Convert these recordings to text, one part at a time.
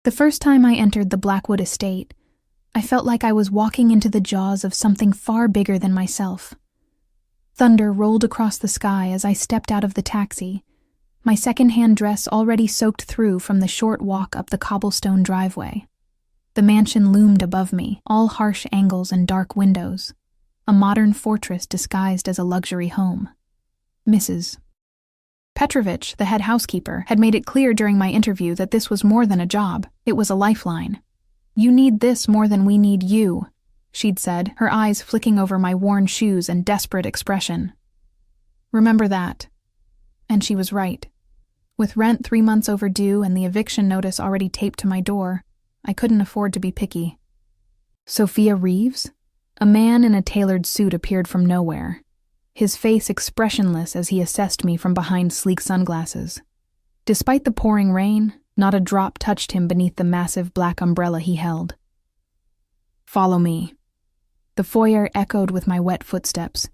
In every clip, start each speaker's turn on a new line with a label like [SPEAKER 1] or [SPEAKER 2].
[SPEAKER 1] The first time I entered the Blackwood estate, I felt like I was walking into the jaws of something far bigger than myself. Thunder rolled across the sky as I stepped out of the taxi, my second-hand dress already soaked through from the short walk up the cobblestone driveway. The mansion loomed above me, all harsh angles and dark windows, a modern fortress disguised as a luxury home. Mrs. Petrovich, the head housekeeper, had made it clear during my interview that this was more than a job, it was a lifeline. "You need this more than we need you," she'd said, her eyes flicking over my worn shoes and desperate expression. "Remember that." And she was right. With rent 3 months overdue and the eviction notice already taped to my door, I couldn't afford to be picky. Sophia Reeves? A man in a tailored suit appeared from nowhere, his face expressionless as he assessed me from behind sleek sunglasses. Despite the pouring rain, not a drop touched him beneath the massive black umbrella he held. "Follow me." The foyer echoed with my wet footsteps,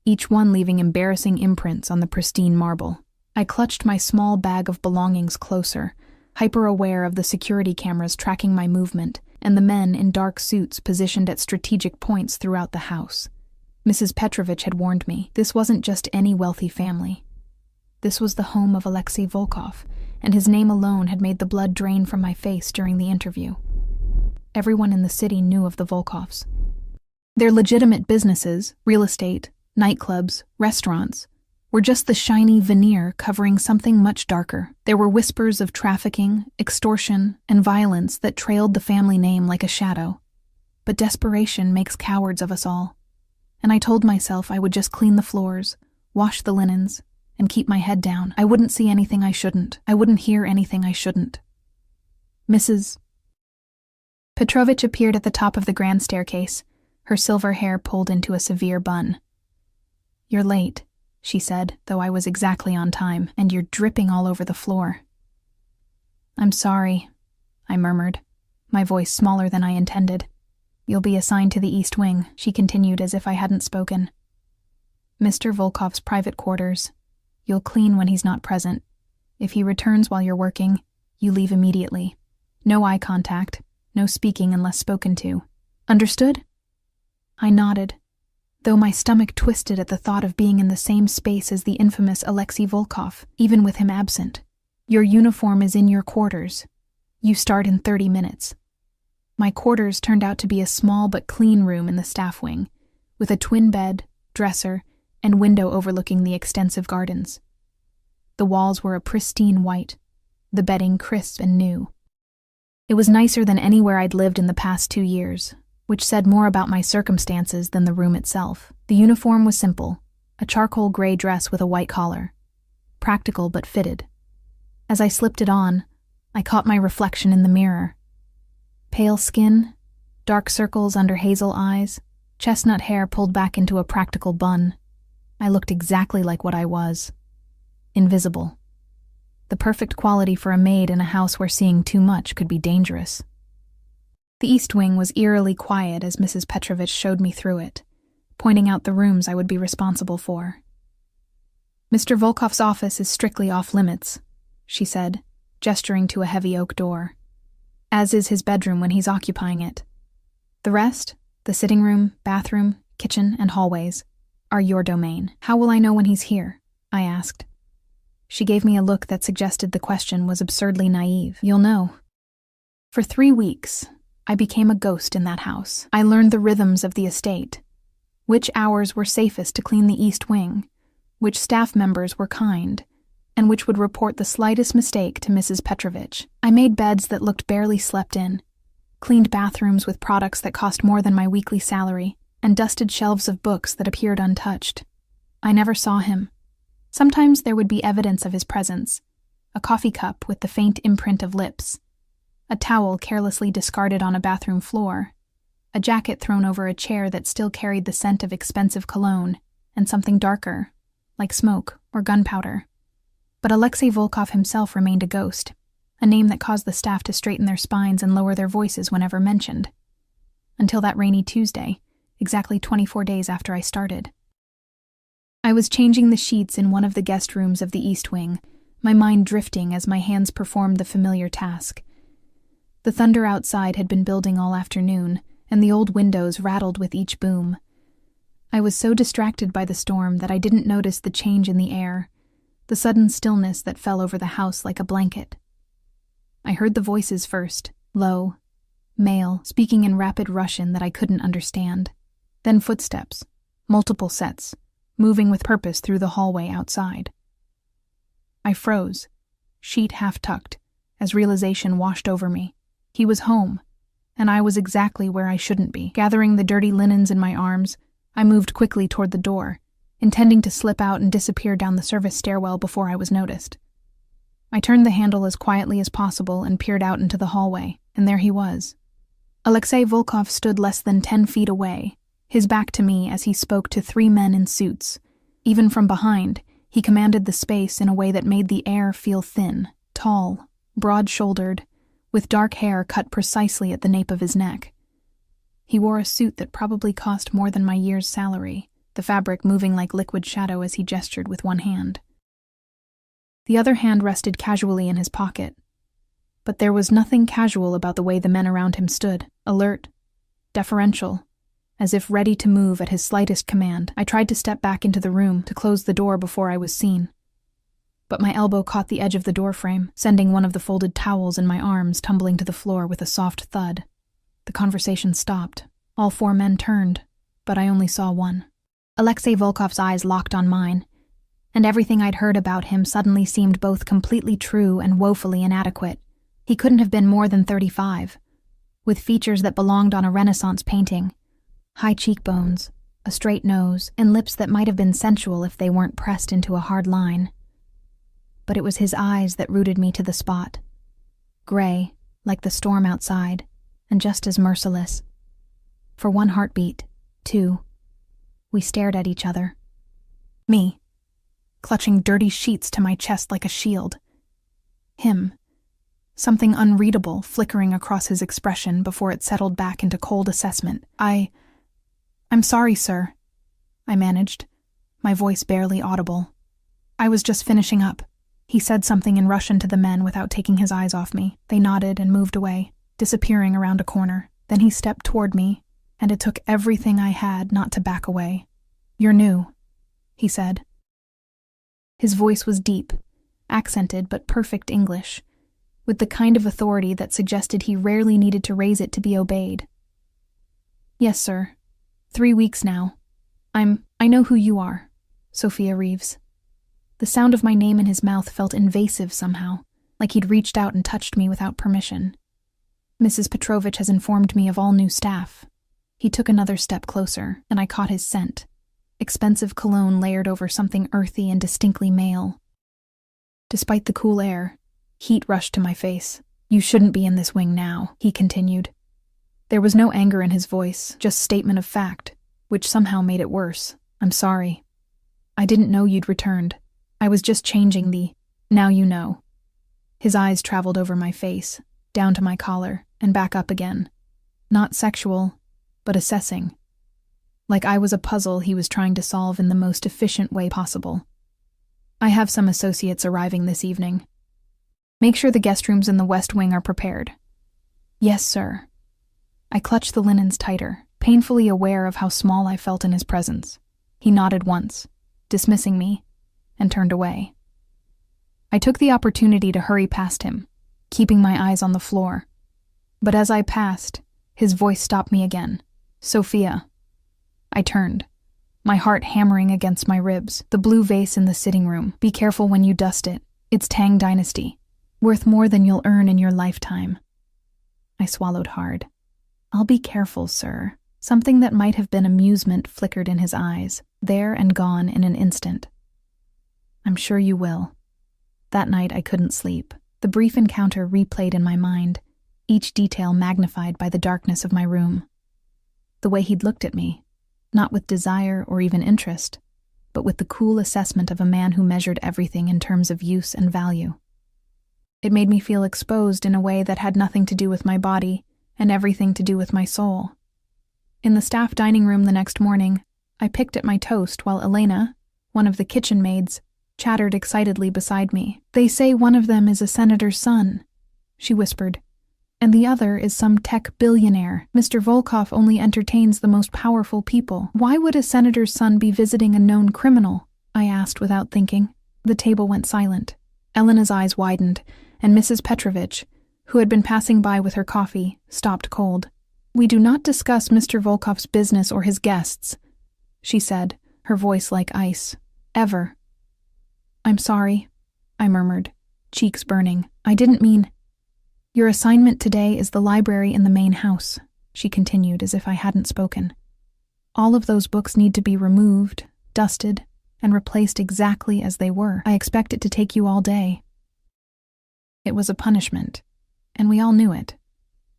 [SPEAKER 1] each one leaving embarrassing imprints on the pristine marble. I clutched my small bag of belongings closer, hyper-aware of the security cameras tracking my movement and the men in dark suits positioned at strategic points throughout the house. Mrs. Petrovich had warned me, this wasn't just any wealthy family. This was the home of Alexei Volkov, and his name alone had made the blood drain from my face during the interview. Everyone in the city knew of the Volkovs. Their legitimate businesses, real estate, nightclubs, restaurants, were just the shiny veneer covering something much darker. There were whispers of trafficking, extortion, and violence that trailed the family name like a shadow. But desperation makes cowards of us all. And I told myself I would just clean the floors, wash the linens, and keep my head down. I wouldn't see anything I shouldn't. I wouldn't hear anything I shouldn't. Mrs. Petrovich appeared at the top of the grand staircase, her silver hair pulled into a severe bun. "You're late," she said, though I was exactly on time, "and you're dripping all over the floor." "I'm sorry," I murmured, my voice smaller than I intended. "You'll be assigned to the East Wing," she continued as if I hadn't spoken. "Mr. Volkov's private quarters. You'll clean when he's not present. If he returns while you're working, you leave immediately. No eye contact, no speaking unless spoken to. Understood?" I nodded, though my stomach twisted at the thought of being in the same space as the infamous Alexei Volkov, even with him absent. "Your uniform is in your quarters. You start in 30 minutes. My quarters turned out to be a small but clean room in the staff wing, with a twin bed, dresser, and window overlooking the extensive gardens. The walls were a pristine white, the bedding crisp and new. It was nicer than anywhere I'd lived in the past 2 years, which said more about my circumstances than the room itself. The uniform was simple, a charcoal gray dress with a white collar. Practical but fitted. As I slipped it on, I caught my reflection in the mirror. Pale skin, dark circles under hazel eyes, chestnut hair pulled back into a practical bun. I looked exactly like what I was. Invisible. The perfect quality for a maid in a house where seeing too much could be dangerous. The East Wing was eerily quiet as Mrs. Petrovich showed me through it, pointing out the rooms I would be responsible for. "Mr. Volkov's office is strictly off-limits," she said, gesturing to a heavy oak door, "as is his bedroom when he's occupying it. The rest, the sitting room, bathroom, kitchen, and hallways, are your domain." "How will I know when he's here?" I asked. She gave me a look that suggested the question was absurdly naive. "You'll know. For 3 weeks, I became a ghost in that house. I learned the rhythms of the estate, which hours were safest to clean the East Wing, which staff members were kind, and which would report the slightest mistake to Mrs. Petrovich. I made beds that looked barely slept in, cleaned bathrooms with products that cost more than my weekly salary, and dusted shelves of books that appeared untouched. I never saw him. Sometimes there would be evidence of his presence, a coffee cup with the faint imprint of lips, a towel carelessly discarded on a bathroom floor, a jacket thrown over a chair that still carried the scent of expensive cologne, and something darker, like smoke or gunpowder. But Alexei Volkov himself remained a ghost, a name that caused the staff to straighten their spines and lower their voices whenever mentioned. Until that rainy Tuesday, exactly 24 days after I started. I was changing the sheets in one of the guest rooms of the East Wing, my mind drifting as my hands performed the familiar task. The thunder outside had been building all afternoon, and the old windows rattled with each boom. I was so distracted by the storm that I didn't notice the change in the air, the sudden stillness that fell over the house like a blanket. I heard the voices first, low, male, speaking in rapid Russian that I couldn't understand. Then footsteps, multiple sets, moving with purpose through the hallway outside. I froze, sheet half-tucked, as realization washed over me. He was home, and I was exactly where I shouldn't be. Gathering the dirty linens in my arms, I moved quickly toward the door, intending to slip out and disappear down the service stairwell before I was noticed. I turned the handle as quietly as possible and peered out into the hallway, and there he was. Alexei Volkov stood less than 10 feet away, his back to me as he spoke to 3 men in suits. Even from behind, he commanded the space in a way that made the air feel thin, tall, broad-shouldered, with dark hair cut precisely at the nape of his neck. He wore a suit that probably cost more than my year's salary, the fabric moving like liquid shadow as he gestured with one hand. The other hand rested casually in his pocket. But there was nothing casual about the way the men around him stood, alert, deferential, as if ready to move at his slightest command. I tried to step back into the room to close the door before I was seen. But my elbow caught the edge of the doorframe, sending one of the folded towels in my arms tumbling to the floor with a soft thud. The conversation stopped. All 4 men turned, but I only saw one. Alexei Volkov's eyes locked on mine, and everything I'd heard about him suddenly seemed both completely true and woefully inadequate. He couldn't have been more than 35, with features that belonged on a Renaissance painting, high cheekbones, a straight nose, and lips that might have been sensual if they weren't pressed into a hard line. But it was his eyes that rooted me to the spot. Gray, like the storm outside, and just as merciless. For 1 heartbeat, 2, we stared at each other. Me, clutching dirty sheets to my chest like a shield. Him, something unreadable flickering across his expression before it settled back into cold assessment. I'm sorry, sir, I managed, my voice barely audible. I was just finishing up. He said something in Russian to the men without taking his eyes off me. They nodded and moved away, disappearing around a corner. Then he stepped toward me, and it took everything I had not to back away. "You're new," he said. His voice was deep, accented but perfect English, with the kind of authority that suggested he rarely needed to raise it to be obeyed. "Yes, sir. 3 weeks now. I know who you are, Sophia Reeves." The sound of my name in his mouth felt invasive somehow, like he'd reached out and touched me without permission. "Mrs. Petrovich has informed me of all new staff." He took another step closer, and I caught his scent. Expensive cologne layered over something earthy and distinctly male. Despite the cool air, heat rushed to my face. "You shouldn't be in this wing now," he continued. There was no anger in his voice, just statement of fact, which somehow made it worse. "I'm sorry. I didn't know you'd returned. I was just changing the, now you know." His eyes traveled over my face, down to my collar, and back up again. Not sexual, but assessing. Like I was a puzzle he was trying to solve in the most efficient way possible. "I have some associates arriving this evening. Make sure the guest rooms in the West Wing are prepared." "Yes, sir." I clutched the linens tighter, painfully aware of how small I felt in his presence. He nodded once, dismissing me, and turned away. I took the opportunity to hurry past him, keeping my eyes on the floor. But as I passed, his voice stopped me again. "Sophia." I turned, my heart hammering against my ribs. "The blue vase in the sitting room. Be careful when you dust it. It's Tang Dynasty. Worth more than you'll earn in your lifetime." I swallowed hard. "I'll be careful, sir." Something that might have been amusement flickered in his eyes, there and gone in an instant. "I'm sure you will." That night I couldn't sleep. The brief encounter replayed in my mind, each detail magnified by the darkness of my room. The way he'd looked at me, not with desire or even interest, but with the cool assessment of a man who measured everything in terms of use and value. It made me feel exposed in a way that had nothing to do with my body and everything to do with my soul. In the staff dining room the next morning, I picked at my toast while Elena, one of the kitchen maids, chattered excitedly beside me. "They say one of them is a senator's son," she whispered. And the other is some tech billionaire. Mr. Volkov only entertains the most powerful people. Why would a senator's son be visiting a known criminal? I asked without thinking. The table went silent. Elena's eyes widened, and Mrs. Petrovich, who had been passing by with her coffee, stopped cold. "We do not discuss Mr. Volkov's business or his guests," she said, her voice like ice. "Ever." "I'm sorry," I murmured, cheeks burning. "I didn't mean—" "Your assignment today is the library in the main house," she continued as if I hadn't spoken. "All of those books need to be removed, dusted, and replaced exactly as they were. I expect it to take you all day." It was a punishment, and we all knew it.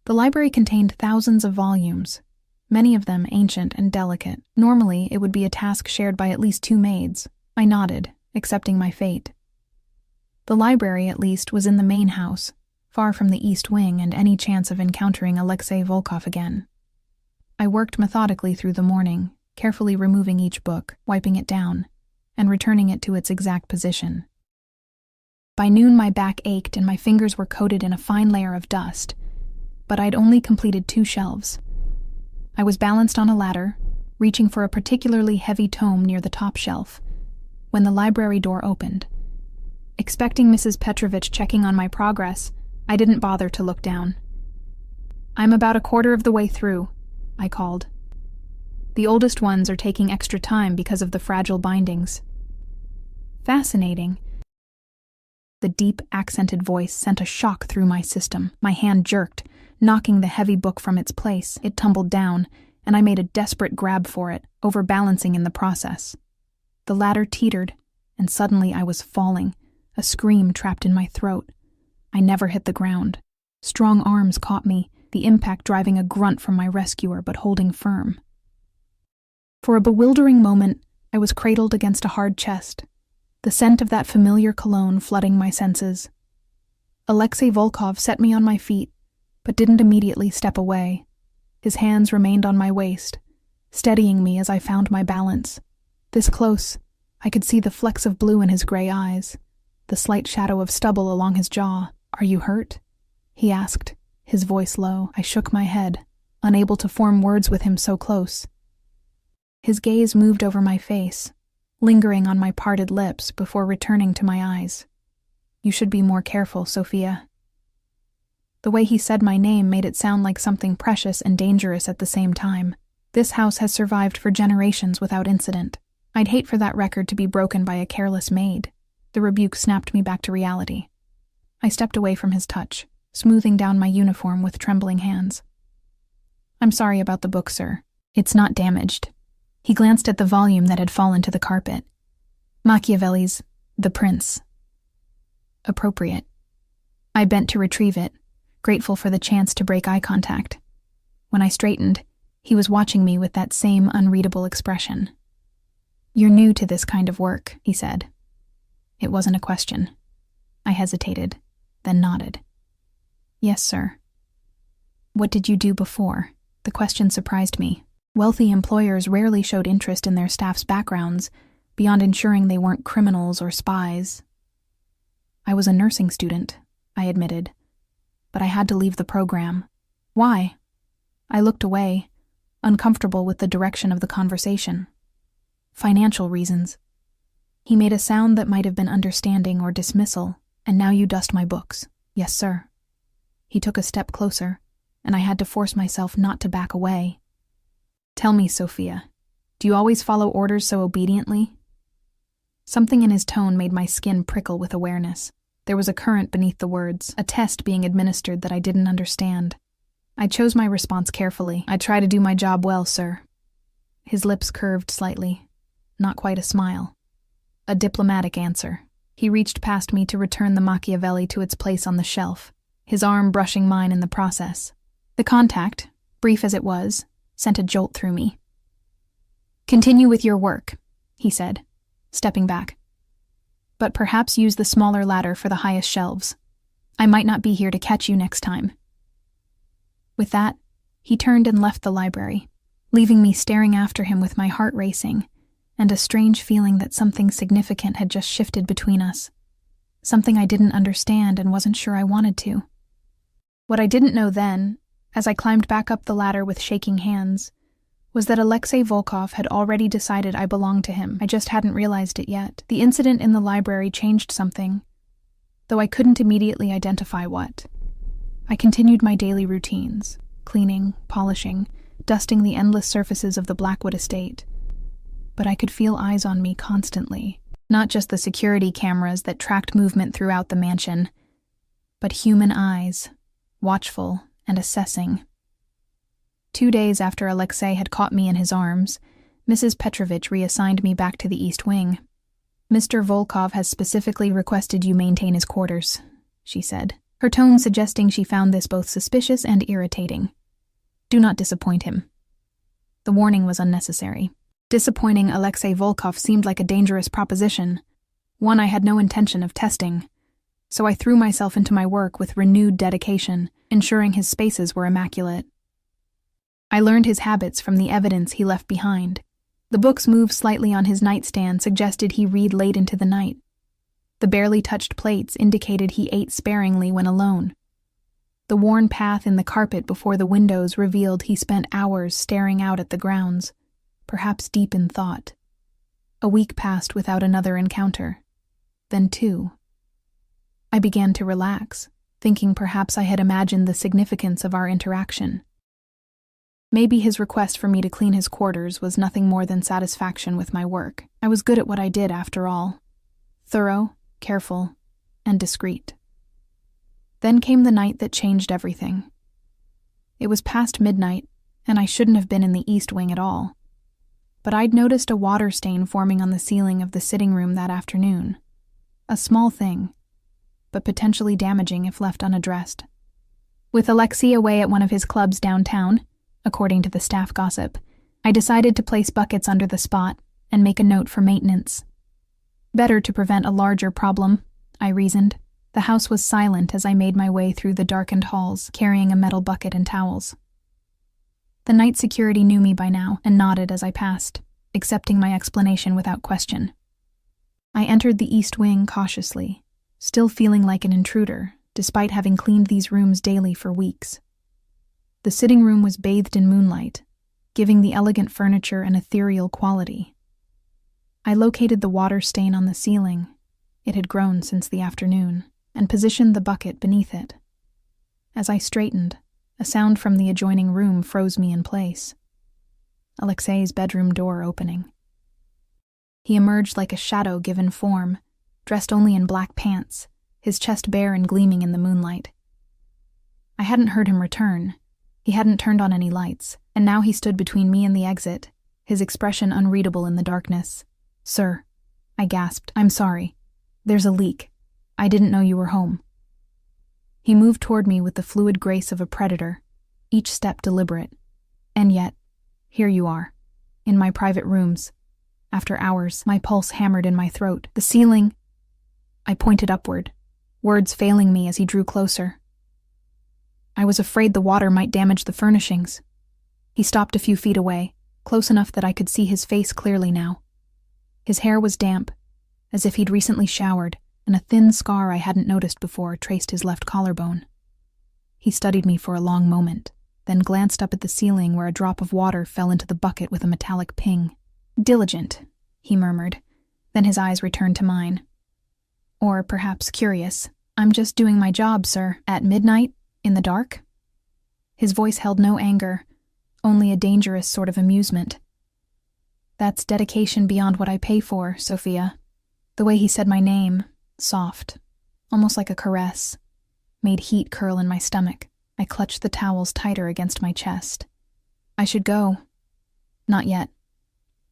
[SPEAKER 1] The library contained thousands of volumes, many of them ancient and delicate. Normally, it would be a task shared by at least 2 maids. I nodded, accepting my fate. The library, at least, was in the main house, far from the east wing and any chance of encountering Alexei Volkov again. I worked methodically through the morning, carefully removing each book, wiping it down, and returning it to its exact position. By noon, my back ached and my fingers were coated in a fine layer of dust, but I'd only completed 2 shelves. I was balanced on a ladder, reaching for a particularly heavy tome near the top shelf, when the library door opened. Expecting Mrs. Petrovich checking on my progress, I didn't bother to look down. "I'm about a quarter of the way through," I called. "The oldest ones are taking extra time because of the fragile bindings." "Fascinating." The deep, accented voice sent a shock through my system. My hand jerked, knocking the heavy book from its place. It tumbled down, and I made a desperate grab for it, overbalancing in the process. The ladder teetered, and suddenly I was falling, a scream trapped in my throat. I never hit the ground. Strong arms caught me, the impact driving a grunt from my rescuer but holding firm. For a bewildering moment, I was cradled against a hard chest, the scent of that familiar cologne flooding my senses. Alexei Volkov set me on my feet, but didn't immediately step away. His hands remained on my waist, steadying me as I found my balance. This close, I could see the flecks of blue in his gray eyes, the slight shadow of stubble along his jaw. "Are you hurt?" he asked, his voice low. I shook my head, unable to form words with him so close. His gaze moved over my face, lingering on my parted lips before returning to my eyes. "You should be more careful, Sophia." The way he said my name made it sound like something precious and dangerous at the same time. This house has survived for generations without incident. I'd hate for that record to be broken by a careless maid. The rebuke snapped me back to reality. I stepped away from his touch, smoothing down my uniform with trembling hands. "I'm sorry about the book, sir. It's not damaged." He glanced at the volume that had fallen to the carpet. Machiavelli's The Prince. Appropriate. I bent to retrieve it, grateful for the chance to break eye contact. When I straightened, he was watching me with that same unreadable expression. "You're new to this kind of work," he said. It wasn't a question. I hesitated, then nodded. "Yes, sir." "What did you do before?" The question surprised me. Wealthy employers rarely showed interest in their staff's backgrounds, beyond ensuring they weren't criminals or spies. "I was a nursing student," I admitted, "but I had to leave the program." "Why?" I looked away, uncomfortable with the direction of the conversation. "Financial reasons." He made a sound that might have been understanding or dismissal. "And now you dust my books." "Yes, sir." He took a step closer, and I had to force myself not to back away. "Tell me, Sophia, do you always follow orders so obediently?" Something in his tone made my skin prickle with awareness. There was a current beneath the words, a test being administered that I didn't understand. I chose my response carefully. "I try to do my job well, sir." His lips curved slightly. Not quite a smile. A diplomatic answer. He reached past me to return the Machiavelli to its place on the shelf, his arm brushing mine in the process. The contact, brief as it was, sent a jolt through me. "Continue with your work," he said, stepping back. "But perhaps use the smaller ladder for the highest shelves. I might not be here to catch you next time." With that, he turned and left the library, leaving me staring after him with my heart racing, and a strange feeling that something significant had just shifted between us. Something I didn't understand and wasn't sure I wanted to. What I didn't know then, as I climbed back up the ladder with shaking hands, was that Alexei Volkov had already decided I belonged to him. I just hadn't realized it yet. The incident in the library changed something, though I couldn't immediately identify what. I continued my daily routines, cleaning, polishing, dusting the endless surfaces of the Blackwood estate. But I could feel eyes on me constantly, not just the security cameras that tracked movement throughout the mansion, but human eyes, watchful and assessing. 2 days after Alexei had caught me in his arms, Mrs. Petrovich reassigned me back to the East Wing. "Mr. Volkov has specifically requested you maintain his quarters," she said, her tone suggesting she found this both suspicious and irritating. "Do not disappoint him." The warning was unnecessary. Disappointing Alexei Volkov seemed like a dangerous proposition, one I had no intention of testing, so I threw myself into my work with renewed dedication, ensuring his spaces were immaculate. I learned his habits from the evidence he left behind. The books moved slightly on his nightstand suggested he read late into the night. The barely touched plates indicated he ate sparingly when alone. The worn path in the carpet before the windows revealed he spent hours staring out at the grounds, perhaps deep in thought. A week passed without another encounter. Then 2. I began to relax, thinking perhaps I had imagined the significance of our interaction. Maybe his request for me to clean his quarters was nothing more than satisfaction with my work. I was good at what I did, after all. Thorough, careful, and discreet. Then came the night that changed everything. It was past midnight, and I shouldn't have been in the East Wing at all. But I'd noticed a water stain forming on the ceiling of the sitting room that afternoon. A small thing, but potentially damaging if left unaddressed. With Alexei away at one of his clubs downtown, according to the staff gossip, I decided to place buckets under the spot and make a note for maintenance. Better to prevent a larger problem, I reasoned. The house was silent as I made my way through the darkened halls, carrying a metal bucket and towels. The night security knew me by now and nodded as I passed, accepting my explanation without question. I entered the East Wing cautiously, still feeling like an intruder, despite having cleaned these rooms daily for weeks. The sitting room was bathed in moonlight, giving the elegant furniture an ethereal quality. I located the water stain on the ceiling, it had grown since the afternoon, and positioned the bucket beneath it. As I straightened, a sound from the adjoining room froze me in place. Alexei's bedroom door opening. He emerged like a shadow given form, dressed only in black pants, his chest bare and gleaming in the moonlight. I hadn't heard him return. He hadn't turned on any lights, and now he stood between me and the exit, his expression unreadable in the darkness. "Sir," I gasped, "I'm sorry. There's a leak. I didn't know you were home." He moved toward me with the fluid grace of a predator, each step deliberate. And yet, here you are, in my private rooms. After hours, my pulse hammered in my throat. The ceiling... I pointed upward, words failing me as he drew closer. I was afraid the water might damage the furnishings. He stopped a few feet away, close enough that I could see his face clearly now. His hair was damp, as if he'd recently showered, and a thin scar I hadn't noticed before traced his left collarbone. He studied me for a long moment, then glanced up at the ceiling where a drop of water fell into the bucket with a metallic ping. "Diligent," he murmured, then his eyes returned to mine. "Or perhaps curious. I'm just doing my job, sir. At midnight? In the dark?" His voice held no anger, only a dangerous sort of amusement. "That's dedication beyond what I pay for, Sophia." The way he said my name, soft, almost like a caress, made heat curl in my stomach. I clutched the towels tighter against my chest. "I should go." "Not yet."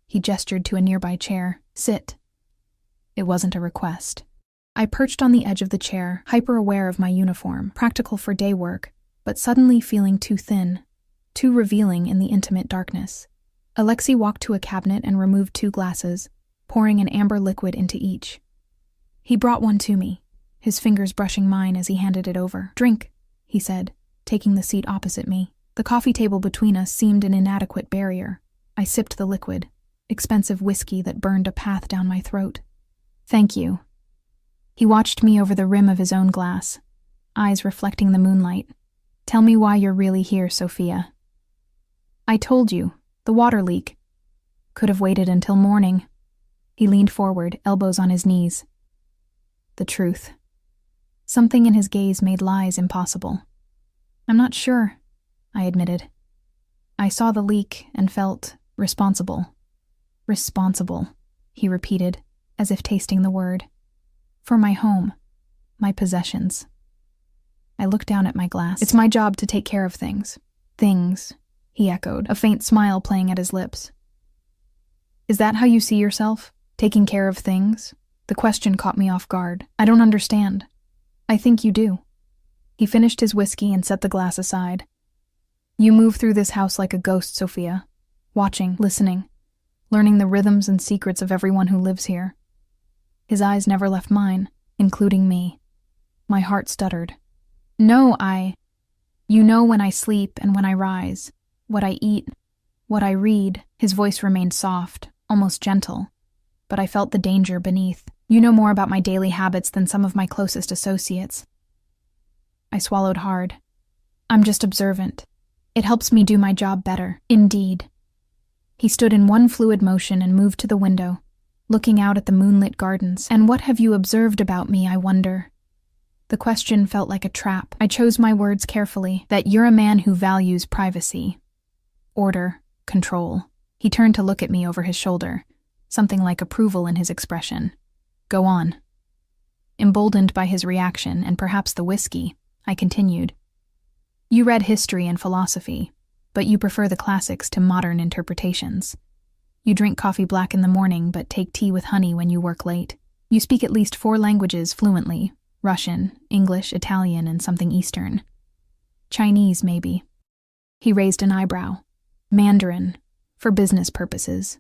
[SPEAKER 1] He gestured to a nearby chair. "Sit." It wasn't a request. I perched on the edge of the chair, hyper-aware of my uniform, practical for day work, but suddenly feeling too thin, too revealing in the intimate darkness. Alexei walked to a cabinet and removed 2 glasses, pouring an amber liquid into each. He brought one to me, his fingers brushing mine as he handed it over. "Drink," he said, taking the seat opposite me. The coffee table between us seemed an inadequate barrier. I sipped the liquid, expensive whiskey that burned a path down my throat. "Thank you." He watched me over the rim of his own glass, eyes reflecting the moonlight. Tell me why you're really here, Sophia. I told you, the water leak. Could have waited until morning. He leaned forward, elbows on his knees. The truth. Something in his gaze made lies impossible. I'm not sure, I admitted. I saw the leak and felt responsible. Responsible, he repeated, as if tasting the word. For my home, my possessions. I looked down at my glass. It's my job to take care of things. Things, he echoed, a faint smile playing at his lips. Is that how you see yourself? Taking care of things? The question caught me off guard. I don't understand. I think you do. He finished his whiskey and set the glass aside. You move through this house like a ghost, Sophia. Watching, listening, learning the rhythms and secrets of everyone who lives here. His eyes never left mine, including me. My heart stuttered. No, You know when I sleep and when I rise, what I eat, what I read. His voice remained soft, almost gentle, but I felt the danger beneath. You know more about my daily habits than some of my closest associates. I swallowed hard. I'm just observant. It helps me do my job better. Indeed. He stood in one fluid motion and moved to the window, looking out at the moonlit gardens. And what have you observed about me, I wonder? The question felt like a trap. I chose my words carefully, that you're a man who values privacy. Order, control. He turned to look at me over his shoulder, something like approval in his expression. Go on. Emboldened by his reaction, and perhaps the whiskey, I continued. You read history and philosophy, but you prefer the classics to modern interpretations. You drink coffee black in the morning, but take tea with honey when you work late. You speak at least 4 languages fluently: Russian, English, Italian, and something Eastern. Chinese, maybe. He raised an eyebrow. Mandarin, for business purposes.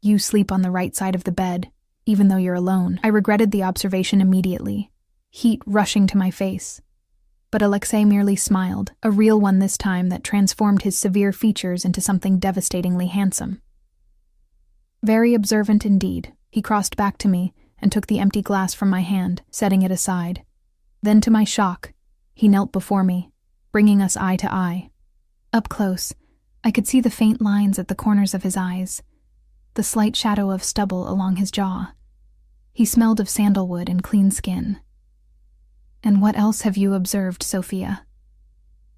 [SPEAKER 1] You sleep on the right side of the bed, even though you're alone. I regretted the observation immediately, heat rushing to my face. But Alexei merely smiled, a real one this time that transformed his severe features into something devastatingly handsome. Very observant indeed. He crossed back to me and took the empty glass from my hand, setting it aside. Then, to my shock, he knelt before me, bringing us eye to eye. Up close, I could see the faint lines at the corners of his eyes, the slight shadow of stubble along his jaw. He smelled of sandalwood and clean skin. And what else have you observed, Sophia?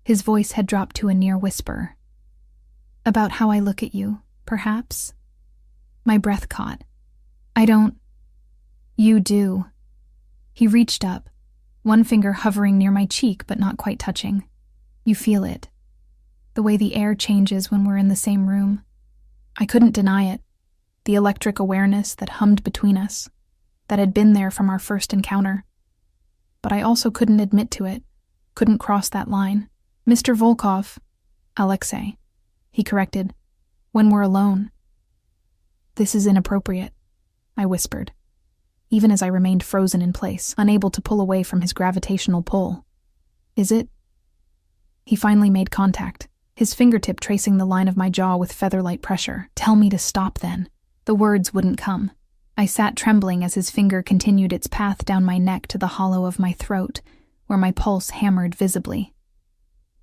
[SPEAKER 1] His voice had dropped to a near whisper. About how I look at you, perhaps? My breath caught. I don't... You do. He reached up, one finger hovering near my cheek but not quite touching. You feel it. The way the air changes when we're in the same room. I couldn't deny it. The electric awareness that hummed between us, that had been there from our first encounter. But I also couldn't admit to it, couldn't cross that line. Mr. Volkov, Alexei, he corrected, when we're alone. This is inappropriate, I whispered, even as I remained frozen in place, unable to pull away from his gravitational pull. Is it? He finally made contact, his fingertip tracing the line of my jaw with feather-light pressure. Tell me to stop then. The words wouldn't come. I sat trembling as his finger continued its path down my neck to the hollow of my throat, where my pulse hammered visibly.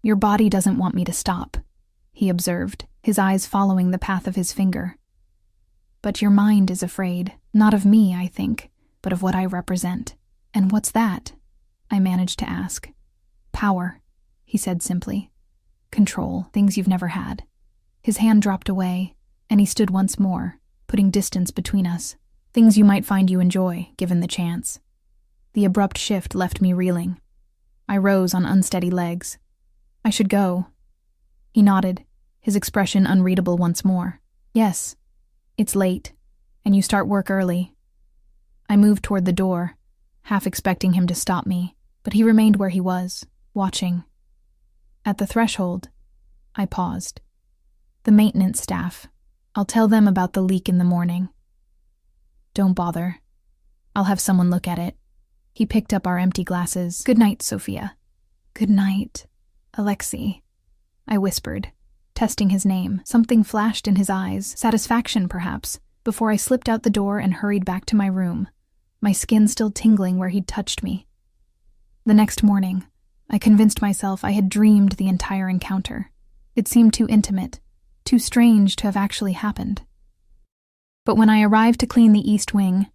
[SPEAKER 1] Your body doesn't want me to stop, he observed, his eyes following the path of his finger. But your mind is afraid, not of me, I think, but of what I represent. And what's that? I managed to ask. Power, he said simply. Control, things you've never had. His hand dropped away, and he stood once more, putting distance between us. Things you might find you enjoy, given the chance. The abrupt shift left me reeling. I rose on unsteady legs. I should go. He nodded, his expression unreadable once more. Yes, it's late, and you start work early. I moved toward the door, half expecting him to stop me, but he remained where he was, watching. At the threshold, I paused. The maintenance staff. I'll tell them about the leak in the morning. Don't bother. I'll have someone look at it. He picked up our empty glasses. Good night, Sophia. Good night, Alexei, I whispered, testing his name. Something flashed in his eyes, satisfaction perhaps, before I slipped out the door and hurried back to my room, my skin still tingling where he'd touched me. The next morning, I convinced myself I had dreamed the entire encounter. It seemed too intimate, too strange to have actually happened. But when I arrived to clean the east wing,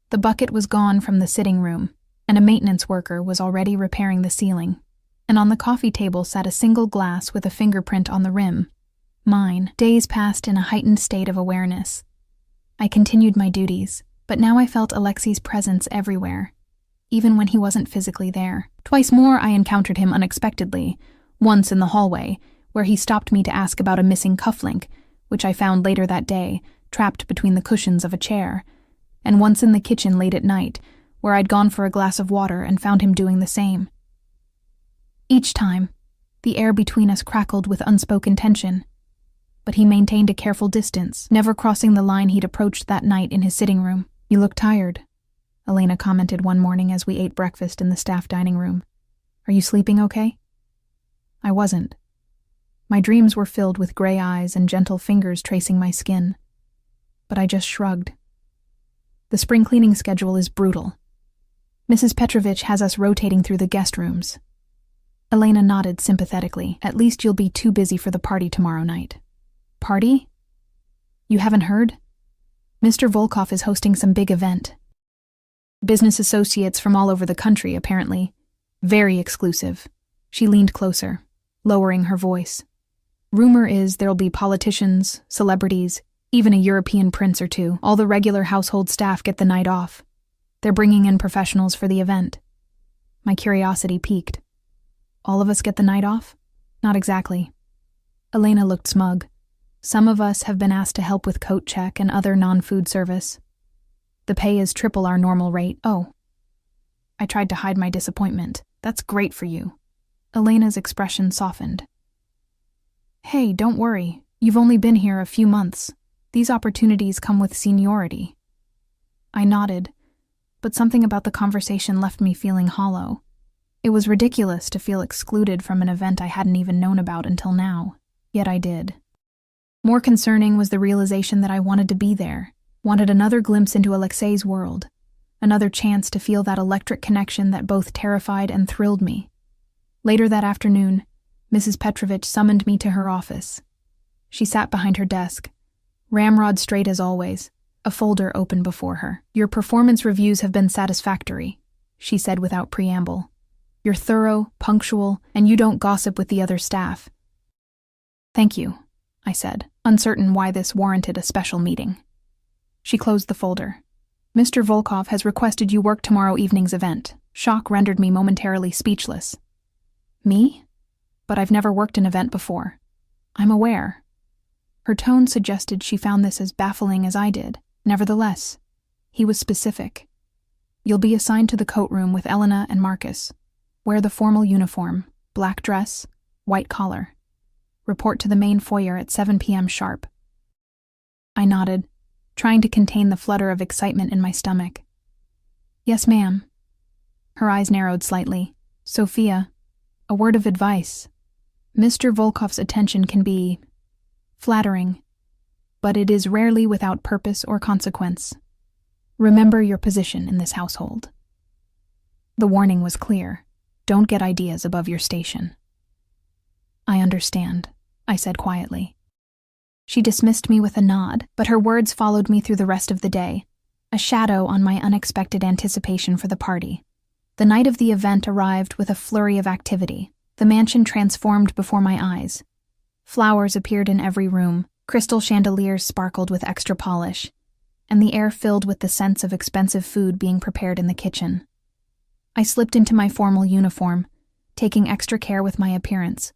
[SPEAKER 1] the bucket was gone from the sitting room, and a maintenance worker was already repairing the ceiling, and on the coffee table sat a single glass with a fingerprint on the rim. Mine. Days passed in a heightened state of awareness. I continued my duties, but now I felt Alexei's presence everywhere, even when he wasn't physically there. Twice more I encountered him unexpectedly, once in the hallway, where he stopped me to ask about a missing cufflink, which I found later that day, trapped between the cushions of a chair, and once in the kitchen late at night, where I'd gone for a glass of water and found him doing the same. Each time, the air between us crackled with unspoken tension, but he maintained a careful distance, never crossing the line he'd approached that night in his sitting room. "You look tired," Elena commented one morning as we ate breakfast in the staff dining room. "Are you sleeping okay?" I wasn't. My dreams were filled with gray eyes and gentle fingers tracing my skin, but I just shrugged. "The spring cleaning schedule is brutal. Mrs. Petrovich has us rotating through the guest rooms." Elena nodded sympathetically. "At least you'll be too busy for the party tomorrow night." "Party? You haven't heard? Mr. Volkov is hosting some big event. Business associates from all over the country, apparently. Very exclusive." She leaned closer, lowering her voice. "Rumor is there'll be politicians, celebrities, even a European prince or two. All the regular household staff get the night off. They're bringing in professionals for the event." My curiosity piqued. "All of us get the night off?" "Not exactly." Elena looked smug. "Some of us have been asked to help with coat check and other non-food service. The pay is triple our normal rate." "Oh." I tried to hide my disappointment. "That's great for you." Elena's expression softened. "Hey, don't worry. You've only been here a few months. These opportunities come with seniority." I nodded, but something about the conversation left me feeling hollow. It was ridiculous to feel excluded from an event I hadn't even known about until now, yet I did. More concerning was the realization that I wanted to be there, wanted another glimpse into Alexei's world, another chance to feel that electric connection that both terrified and thrilled me. Later that afternoon, Mrs. Petrovich summoned me to her office. She sat behind her desk, ramrod straight as always, a folder open before her. "Your performance reviews have been satisfactory," she said without preamble. "You're thorough, punctual, and you don't gossip with the other staff." "Thank you," I said, uncertain why this warranted a special meeting. She closed the folder. "Mr. Volkov has requested you work tomorrow evening's event." Shock rendered me momentarily speechless. "Me? But I've never worked an event before." "I'm aware." Her tone suggested she found this as baffling as I did. Nevertheless, he was specific. "You'll be assigned to the coat room with Elena and Marcus. Wear the formal uniform, black dress, white collar. Report to the main foyer at 7 p.m. sharp." I nodded, trying to contain the flutter of excitement in my stomach. "Yes, ma'am." Her eyes narrowed slightly. "Sophia, a word of advice. Mr. Volkov's attention can be flattering, but it is rarely without purpose or consequence. Remember your position in this household." The warning was clear. Don't get ideas above your station. "I understand," I said quietly. She dismissed me with a nod, but her words followed me through the rest of the day, a shadow on my unexpected anticipation for the party. The night of the event arrived with a flurry of activity. The mansion transformed before my eyes. Flowers appeared in every room, crystal chandeliers sparkled with extra polish, and the air filled with the sense of expensive food being prepared in the kitchen. I slipped into my formal uniform, taking extra care with my appearance.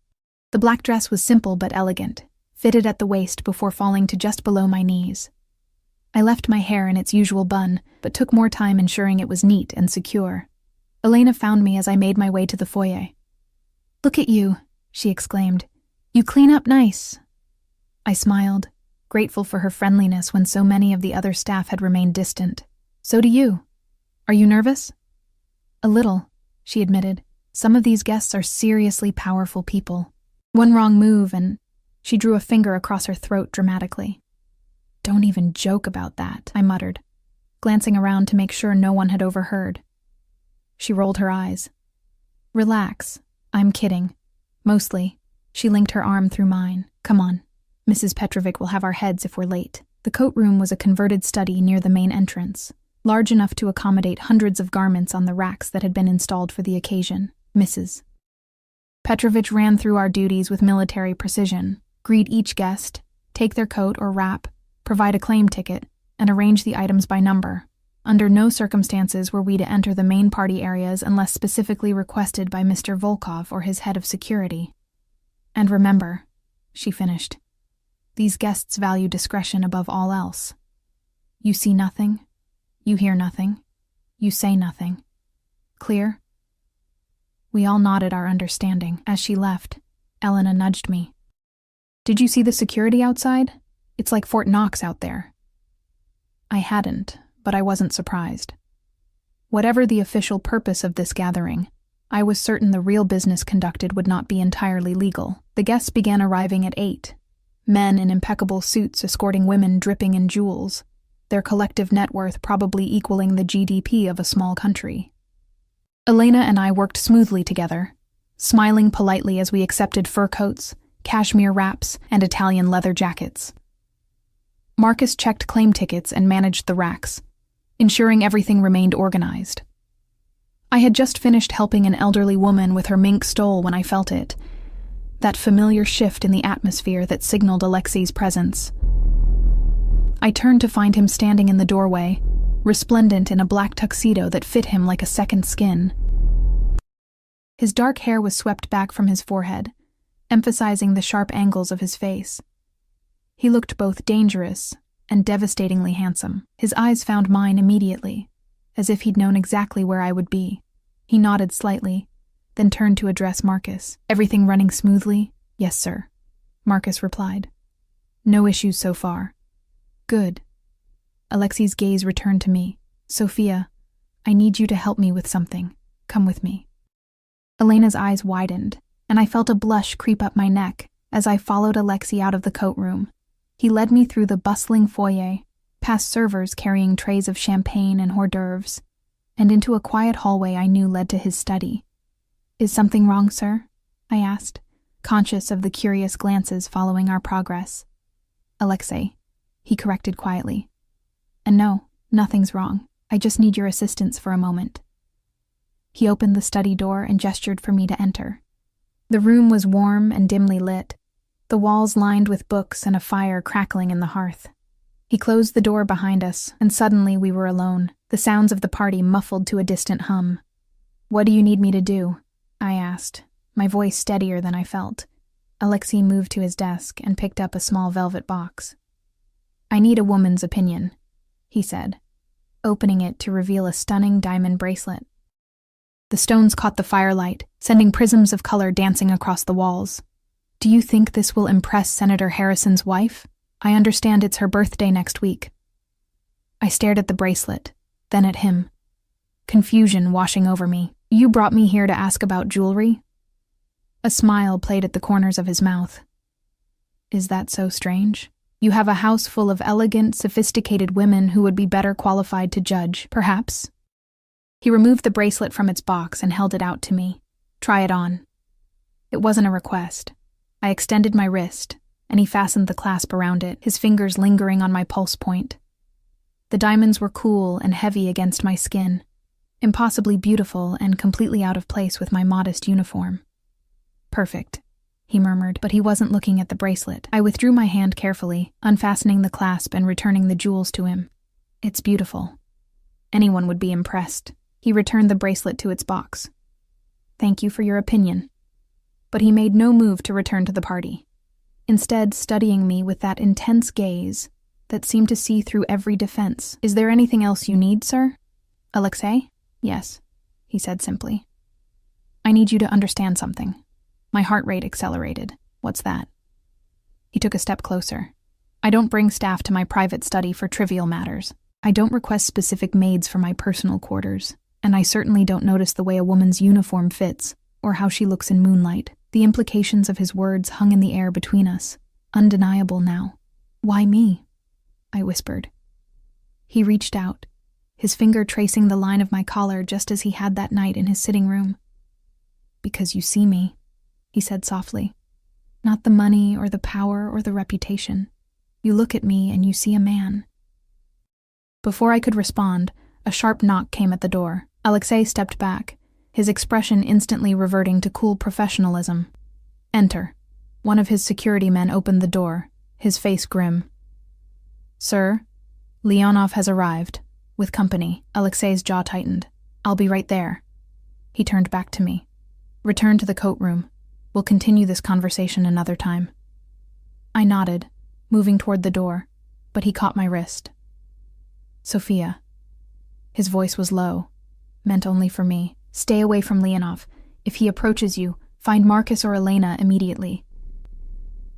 [SPEAKER 1] The black dress was simple but elegant, fitted at the waist before falling to just below my knees. I left my hair in its usual bun, but took more time ensuring it was neat and secure. Elena found me as I made my way to the foyer. "Look at you," she exclaimed. "You clean up nice." I smiled, grateful for her friendliness when so many of the other staff had remained distant. "So do you. Are you nervous?" "A little," she admitted. "Some of these guests are seriously powerful people. One wrong move and..." She drew a finger across her throat dramatically. "Don't even joke about that," I muttered, glancing around to make sure no one had overheard. She rolled her eyes. "Relax. I'm kidding. Mostly. She linked her arm through mine. Come on. Mrs. Petrovic will have our heads if we're late. The coat room was a converted study near the main entrance, large enough to accommodate hundreds of garments on the racks that had been installed for the occasion. Mrs. Petrovic ran through our duties with military precision, greet each guest, take their coat or wrap, provide a claim ticket, and arrange the items by number. Under no circumstances were we to enter the main party areas unless specifically requested by Mr. Volkov or his head of security. And remember, she finished, these guests value discretion above all else. You see nothing, you hear nothing, you say nothing. Clear? We all nodded our understanding. As she left, Elena nudged me. Did you see the security outside? It's like Fort Knox out there. I hadn't, but I wasn't surprised. Whatever the official purpose of this gathering, I was certain the real business conducted would not be entirely legal. The guests began arriving at 8. Men in impeccable suits escorting women dripping in jewels, their collective net worth probably equaling the GDP of a small country. Elena and I worked smoothly together, smiling politely as we accepted fur coats, cashmere wraps, and Italian leather jackets. Marcus checked claim tickets and managed the racks, ensuring everything remained organized. I had just finished helping an elderly woman with her mink stole when I felt it, that familiar shift in the atmosphere that signaled Alexei's presence. I turned to find him standing in the doorway, resplendent in a black tuxedo that fit him like a second skin. His dark hair was swept back from his forehead, emphasizing the sharp angles of his face. He looked both dangerous and devastatingly handsome. His eyes found mine immediately, as if he'd known exactly where I would be. He nodded slightly, then turned to address Marcus. Everything running smoothly? Yes, sir, Marcus replied. No issues so far. Good. Alexei's gaze returned to me. Sophia, I need you to help me with something. Come with me. Elena's eyes widened, and I felt a blush creep up my neck as I followed Alexei out of the coat room. He led me through the bustling foyer, past servers carrying trays of champagne and hors d'oeuvres, and into a quiet hallway I knew led to his study. Is something wrong, sir? I asked, conscious of the curious glances following our progress. Alexei, he corrected quietly. And no, nothing's wrong. I just need your assistance for a moment. He opened the study door and gestured for me to enter. The room was warm and dimly lit, the walls lined with books and a fire crackling in the hearth. He closed the door behind us, and suddenly we were alone, the sounds of the party muffled to a distant hum. What do you need me to do? I asked, my voice steadier than I felt. Alexei moved to his desk and picked up a small velvet box. I need a woman's opinion, he said, opening it to reveal a stunning diamond bracelet. The stones caught the firelight, sending prisms of color dancing across the walls. Do you think this will impress Senator Harrison's wife? I understand it's her birthday next week. I stared at the bracelet, then at him, confusion washing over me. You brought me here to ask about jewelry? A smile played at the corners of his mouth. Is that so strange? You have a house full of elegant, sophisticated women who would be better qualified to judge, perhaps. He removed the bracelet from its box and held it out to me. Try it on. It wasn't a request. I extended my wrist, and he fastened the clasp around it, his fingers lingering on my pulse point. The diamonds were cool and heavy against my skin, impossibly beautiful and completely out of place with my modest uniform. Perfect, he murmured, but he wasn't looking at the bracelet. I withdrew my hand carefully, unfastening the clasp and returning the jewels to him. It's beautiful. Anyone would be impressed. He returned the bracelet to its box. Thank you for your opinion. But he made no move to return to the party, instead studying me with that intense gaze that seemed to see through every defense. Is there anything else you need, sir? Alexei? Yes, he said simply. I need you to understand something. My heart rate accelerated. What's that? He took a step closer. I don't bring staff to my private study for trivial matters. I don't request specific maids for my personal quarters, and I certainly don't notice the way a woman's uniform fits or how she looks in moonlight. The implications of his words hung in the air between us, undeniable now. Why me? I whispered. He reached out, his finger tracing the line of my collar just as he had that night in his sitting room. Because you see me, he said softly. Not the money or the power or the reputation. You look at me and you see a man. Before I could respond, a sharp knock came at the door. Alexei stepped back, his expression instantly reverting to cool professionalism. Enter. One of his security men opened the door, his face grim. Sir, Leonov has arrived. With company. Alexei's jaw tightened. I'll be right there. He turned back to me. Return to the coat room. We'll continue this conversation another time. I nodded, moving toward the door, but he caught my wrist. Sophia. His voice was low, meant only for me. Stay away from Leonov. If he approaches you, find Marcus or Elena immediately.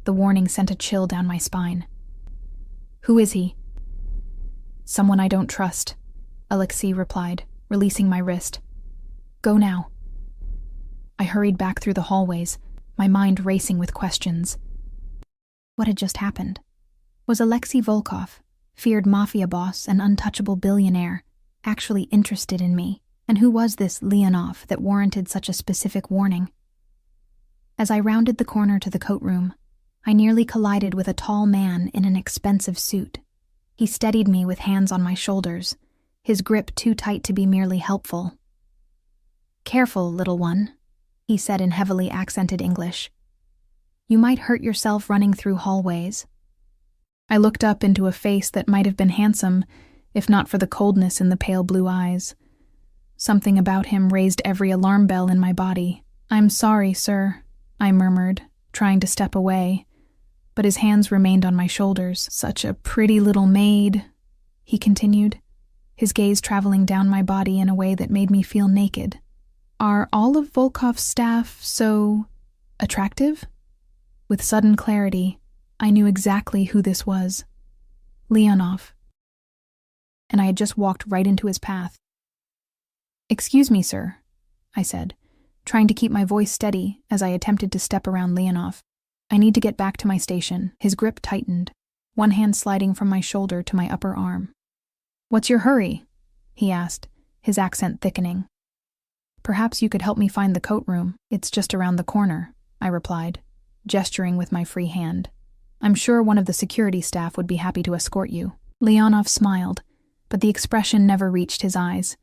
[SPEAKER 1] The warning sent a chill down my spine. Who is he? Someone I don't trust, Alexei replied, releasing my wrist. Go now. I hurried back through the hallways, my mind racing with questions. What had just happened? Was Alexei Volkov, feared Mafia boss and untouchable billionaire, actually interested in me? And who was this Leonov that warranted such a specific warning? As I rounded the corner to the coat room, I nearly collided with a tall man in an expensive suit. He steadied me with hands on my shoulders, his grip too tight to be merely helpful. Careful, little one, he said in heavily accented English. You might hurt yourself running through hallways. I looked up into a face that might have been handsome, if not for the coldness in the pale blue eyes. Something about him raised every alarm bell in my body. I'm sorry, sir, I murmured, trying to step away, but his hands remained on my shoulders. Such a pretty little maid, he continued, his gaze traveling down my body in a way that made me feel naked. Are all of Volkov's staff so attractive? With sudden clarity, I knew exactly who this was. Leonov. And I had just walked right into his path. Excuse me, sir, I said, trying to keep my voice steady as I attempted to step around Leonov. I need to get back to my station. His grip tightened, one hand sliding from my shoulder to my upper arm. What's your hurry? He asked, his accent thickening. Perhaps you could help me find the coat room. It's just around the corner, I replied, gesturing with my free hand. I'm sure one of the security staff would be happy to escort you. Leonov smiled, but the expression never reached his eyes.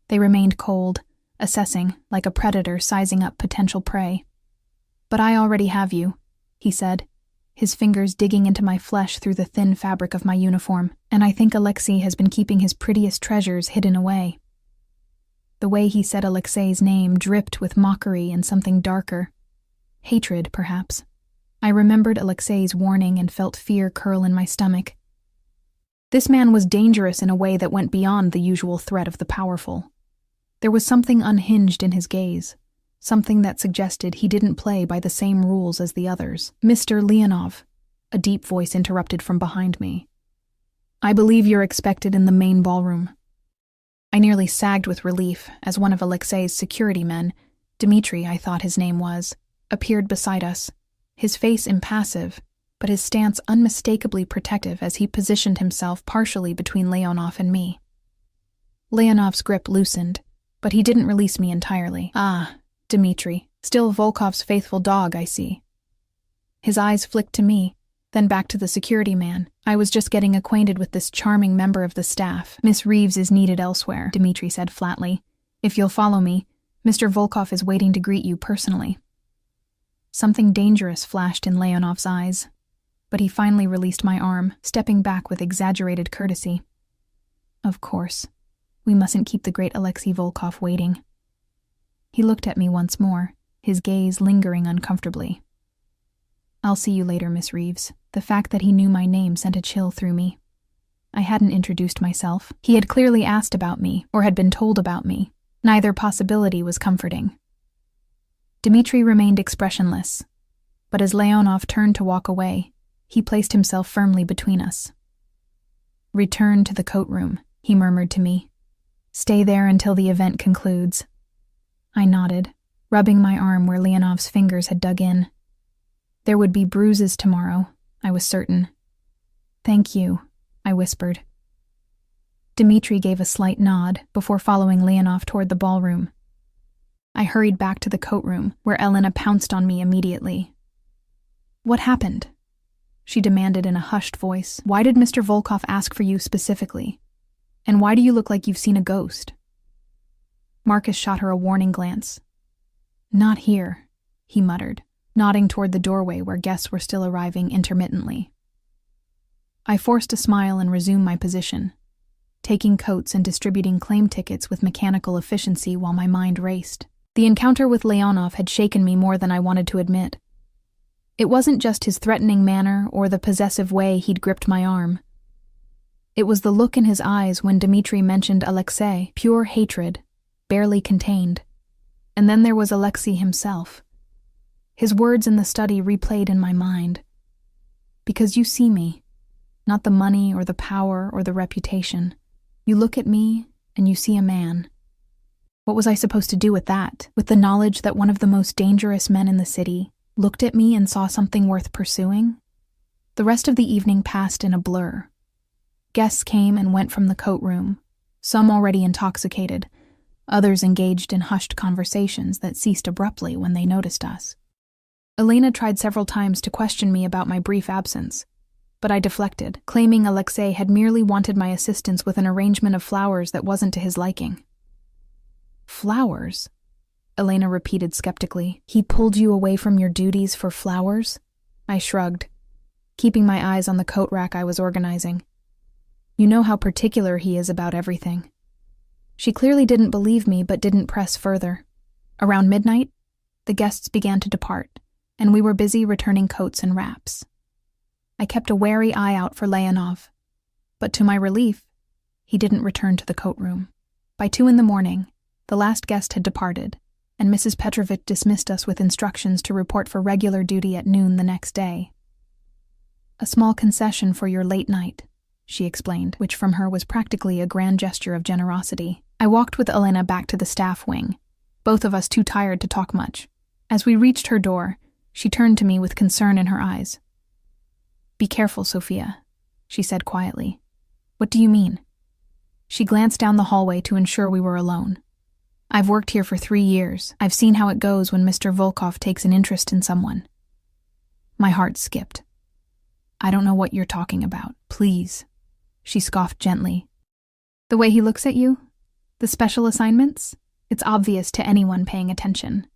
[SPEAKER 1] They remained cold, assessing, like a predator sizing up potential prey. But I already have you, he said, his fingers digging into my flesh through the thin fabric of my uniform, and I think Alexei has been keeping his prettiest treasures hidden away. The way he said Alexei's name dripped with mockery and something darker. Hatred, perhaps. I remembered Alexei's warning and felt fear curl in my stomach. This man was dangerous in a way that went beyond the usual threat of the powerful. There was something unhinged in his gaze, something that suggested he didn't play by the same rules as the others. Mr. Leonov, a deep voice interrupted from behind me. I believe you're expected in the main ballroom. I nearly sagged with relief as one of Alexei's security men, Dmitri, I thought his name was, appeared beside us, his face impassive, but his stance unmistakably protective as he positioned himself partially between Leonov and me. Leonov's grip loosened, but he didn't release me entirely. Ah, Dmitri, still Volkov's faithful dog, I see. His eyes flicked to me, then back to the security man. I was just getting acquainted with this charming member of the staff. Miss Reeves is needed elsewhere, Dmitri said flatly. If you'll follow me, Mr. Volkov is waiting to greet you personally. Something dangerous flashed in Leonov's eyes, but he finally released my arm, stepping back with exaggerated courtesy. Of course. We mustn't keep the great Alexei Volkov waiting. He looked at me once more, his gaze lingering uncomfortably. I'll see you later, Miss Reeves. The fact that he knew my name sent a chill through me. I hadn't introduced myself. He had clearly asked about me, or had been told about me. Neither possibility was comforting. Dmitri remained expressionless, but as Leonov turned to walk away, he placed himself firmly between us. Return to the coat room, he murmured to me. Stay there until the event concludes. I nodded, rubbing my arm where Leonov's fingers had dug in. There would be bruises tomorrow, I was certain. Thank you, I whispered. Dmitri gave a slight nod before following Leonov toward the ballroom. I hurried back to the coat room, where Elena pounced on me immediately. "What happened?" she demanded in a hushed voice. "Why did Mr. Volkov ask for you specifically? And why do you look like you've seen a ghost?" Marcus shot her a warning glance. "Not here," he muttered, nodding toward the doorway where guests were still arriving intermittently. I forced a smile and resumed my position, taking coats and distributing claim tickets with mechanical efficiency while my mind raced. The encounter with Leonov had shaken me more than I wanted to admit. It wasn't just his threatening manner or the possessive way he'd gripped my arm. It was the look in his eyes when Dmitri mentioned Alexei, pure hatred, barely contained. And then there was Alexei himself. His words in the study replayed in my mind. "Because you see me, not the money or the power or the reputation. You look at me and you see a man." What was I supposed to do with that? With the knowledge that one of the most dangerous men in the city looked at me and saw something worth pursuing? The rest of the evening passed in a blur. Guests came and went from the coat room, some already intoxicated, others engaged in hushed conversations that ceased abruptly when they noticed us. Elena tried several times to question me about my brief absence, but I deflected, claiming Alexei had merely wanted my assistance with an arrangement of flowers that wasn't to his liking. "Flowers?" Elena repeated skeptically. "He pulled you away from your duties for flowers?" I shrugged, keeping my eyes on the coat rack I was organizing. "You know how particular he is about everything." She clearly didn't believe me but didn't press further. Around midnight, the guests began to depart, and we were busy returning coats and wraps. I kept a wary eye out for Leonov, but to my relief, he didn't return to the coat room. By 2 a.m, the last guest had departed, and Mrs. Petrovich dismissed us with instructions to report for regular duty at noon the next day. "A small concession for your late night," she explained, which from her was practically a grand gesture of generosity. I walked with Elena back to the staff wing, both of us too tired to talk much. As we reached her door, she turned to me with concern in her eyes. "Be careful, Sophia," she said quietly. "What do you mean?" She glanced down the hallway to ensure we were alone. "I've worked here for 3 years. I've seen how it goes when Mr. Volkov takes an interest in someone." My heart skipped. "I don't know what you're talking about. Please," she scoffed gently. "The way he looks at you? The special assignments? It's obvious to anyone paying attention."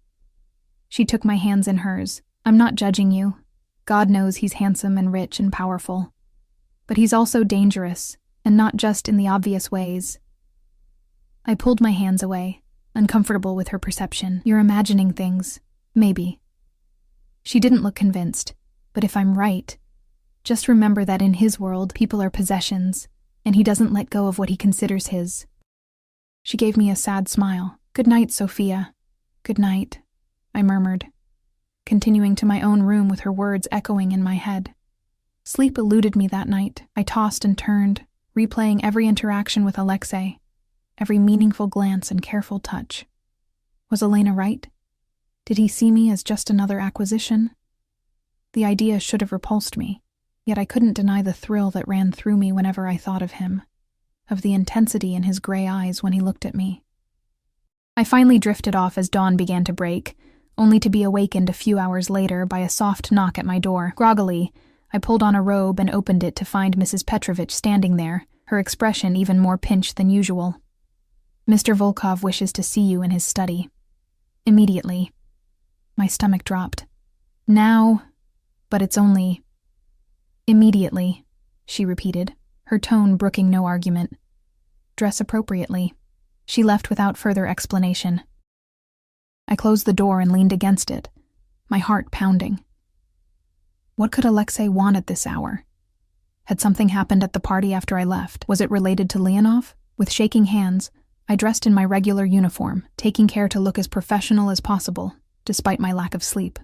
[SPEAKER 1] She took my hands in hers. "I'm not judging you. God knows he's handsome and rich and powerful. But he's also dangerous, and not just in the obvious ways." I pulled my hands away, uncomfortable with her perception. "You're imagining things. Maybe." She didn't look convinced, but if I'm right, just remember that in his world, people are possessions, and he doesn't let go of what he considers his. She gave me a sad smile. "Good night, Sophia." "Good night," I murmured, continuing to my own room with her words echoing in my head. Sleep eluded me that night. I tossed and turned, replaying every interaction with Alexei, every meaningful glance and careful touch. Was Elena right? Did he see me as just another acquisition? The idea should have repulsed me, yet I couldn't deny the thrill that ran through me whenever I thought of him, of the intensity in his gray eyes when he looked at me. I finally drifted off as dawn began to break, only to be awakened a few hours later by a soft knock at my door. Groggily, I pulled on a robe and opened it to find Mrs. Petrovich standing there, her expression even more pinched than usual. "Mr. Volkov wishes to see you in his study." Immediately. My stomach dropped. "Now, but it's only—" "Immediately," she repeated, her tone brooking no argument. "Dress appropriately." She left without further explanation. I closed the door and leaned against it, my heart pounding. What could Alexei want at this hour? Had something happened at the party after I left? Was it related to Leonov? With shaking hands, I dressed in my regular uniform, taking care to look as professional as possible, despite my lack of sleep.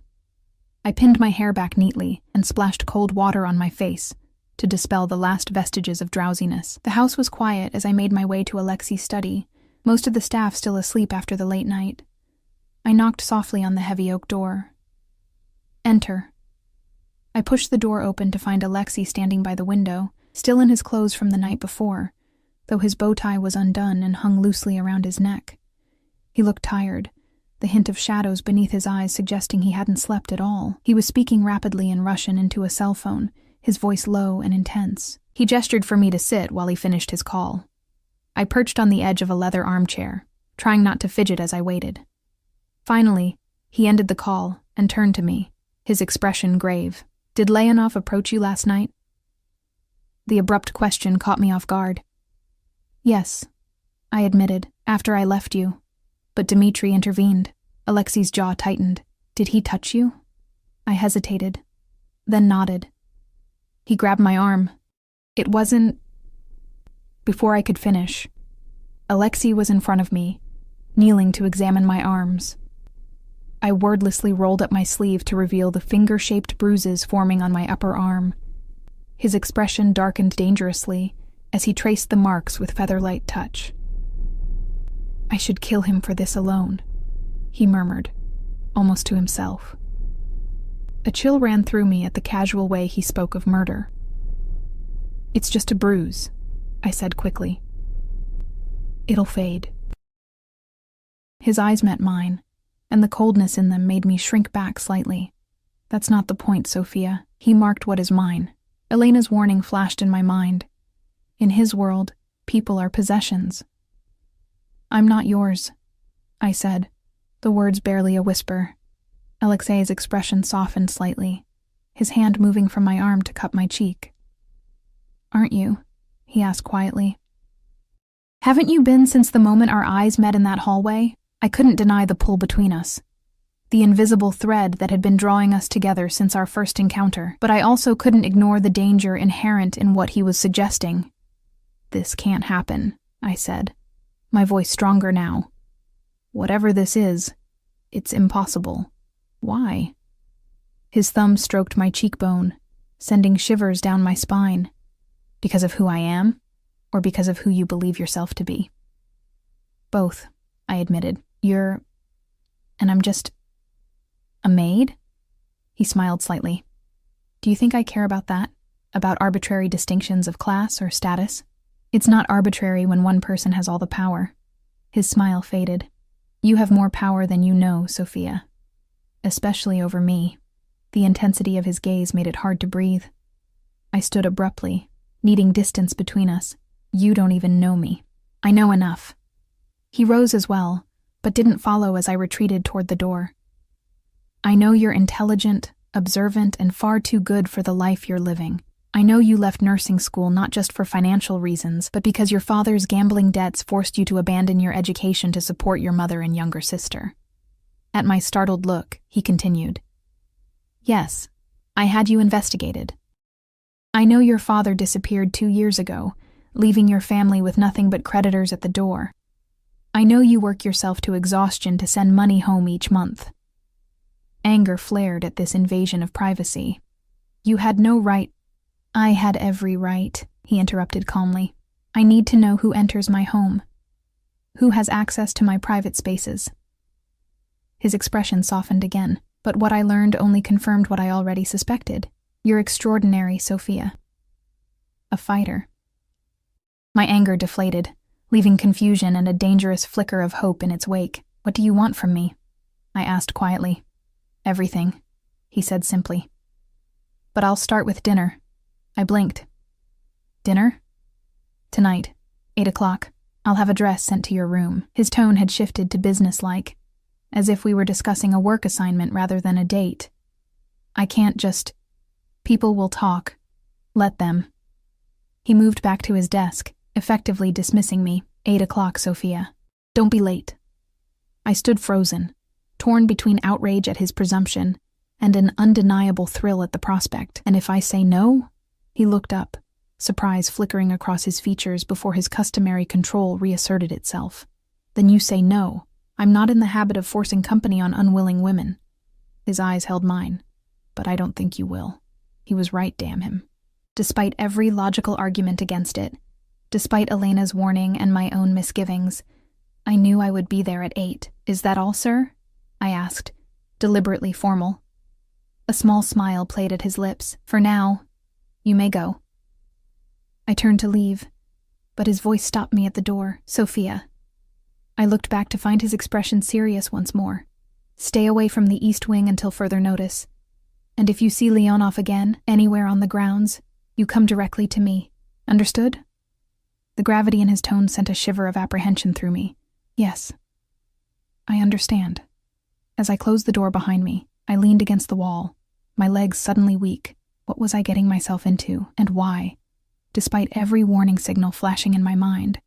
[SPEAKER 1] I pinned my hair back neatly and splashed cold water on my face to dispel the last vestiges of drowsiness. The house was quiet as I made my way to Alexei's study, most of the staff still asleep after the late night. I knocked softly on the heavy oak door. "Enter." I pushed the door open to find Alexei standing by the window, still in his clothes from the night before, though his bow tie was undone and hung loosely around his neck. He looked tired, the hint of shadows beneath his eyes suggesting he hadn't slept at all. He was speaking rapidly in Russian into a cell phone, his voice low and intense. He gestured for me to sit while he finished his call. I perched on the edge of a leather armchair, trying not to fidget as I waited. Finally, he ended the call and turned to me, his expression grave. "Did Leonov approach you last night?" The abrupt question caught me off guard. "Yes," I admitted, "after I left you. But Dmitri intervened." Alexei's jaw tightened. "Did he touch you?" I hesitated, then nodded. He grabbed my arm. "It wasn't—" Before I could finish, Alexei was in front of me, kneeling to examine my arms. I wordlessly rolled up my sleeve to reveal the finger-shaped bruises forming on my upper arm. His expression darkened dangerously as he traced the marks with feather-light touch. "I should kill him for this alone," he murmured, almost to himself. A chill ran through me at the casual way he spoke of murder. "It's just a bruise," I said quickly. "It'll fade." His eyes met mine, and the coldness in them made me shrink back slightly. "That's not the point, Sophia." He marked what is mine. Elena's warning flashed in my mind. In his world, people are possessions. "I'm not yours," I said, the words barely a whisper. Alexei's expression softened slightly, his hand moving from my arm to cup my cheek. "Aren't you?" he asked quietly. "Haven't you been since the moment our eyes met in that hallway?" I couldn't deny the pull between us, the invisible thread that had been drawing us together since our first encounter, but I also couldn't ignore the danger inherent in what he was suggesting. "This can't happen," I said, my voice stronger now. "Whatever this is, it's impossible." "Why?" His thumb stroked my cheekbone, sending shivers down my spine. "Because of who I am, or because of who you believe yourself to be?" "Both," I admitted. And I'm just a maid?" He smiled slightly. "Do you think I care about that? About arbitrary distinctions of class or status? It's not arbitrary when one person has all the power." His smile faded. "You have more power than you know, Sophia. Especially over me." The intensity of his gaze made it hard to breathe. I stood abruptly, needing distance between us. "You don't even know me." "I know enough." He rose as well, but didn't follow as I retreated toward the door. "I know you're intelligent, observant, and far too good for the life you're living. I know you left nursing school not just for financial reasons, but because your father's gambling debts forced you to abandon your education to support your mother and younger sister." At my startled look, he continued. "Yes, I had you investigated. I know your father disappeared 2 years ago, leaving your family with nothing but creditors at the door. I know you work yourself to exhaustion to send money home each month." Anger flared at this invasion of privacy. "You had no right—" "I had every right," he interrupted calmly. "I need to know who enters my home, who has access to my private spaces." His expression softened again, but what I learned only confirmed what I already suspected. "You're extraordinary, Sophia. A fighter." My anger deflated, leaving confusion and a dangerous flicker of hope in its wake. "What do you want from me?" I asked quietly. "Everything," he said simply. "But I'll start with dinner." I blinked. "Dinner?" "Tonight, 8 o'clock. I'll have a dress sent to your room." His tone had shifted to businesslike, as if we were discussing a work assignment rather than a date. "I can't just— People will talk. Let them." He moved back to his desk, effectively dismissing me. 8 o'clock, Sophia. Don't be late." I stood frozen, torn between outrage at his presumption and an undeniable thrill at the prospect. "And if I say no?" He looked up, surprise flickering across his features before his customary control reasserted itself. "Then you say no. I'm not in the habit of forcing company on unwilling women." His eyes held mine. "But I don't think you will." He was right, damn him. Despite every logical argument against it, despite Elena's warning and my own misgivings, I knew I would be there at 8. "Is that all, sir?" I asked, deliberately formal. A small smile played at his lips. "For now, you may go." I turned to leave, but his voice stopped me at the door. "Sophia." I looked back to find his expression serious once more. Stay away from the east wing until further notice. And if you see Leonov again, anywhere on the grounds, you come directly to me. Understood?" The gravity in his tone sent a shiver of apprehension through me. "Yes. I understand." As I closed the door behind me, I leaned against the wall, my legs suddenly weak. What was I getting myself into, and why? Despite every warning signal flashing in my mind,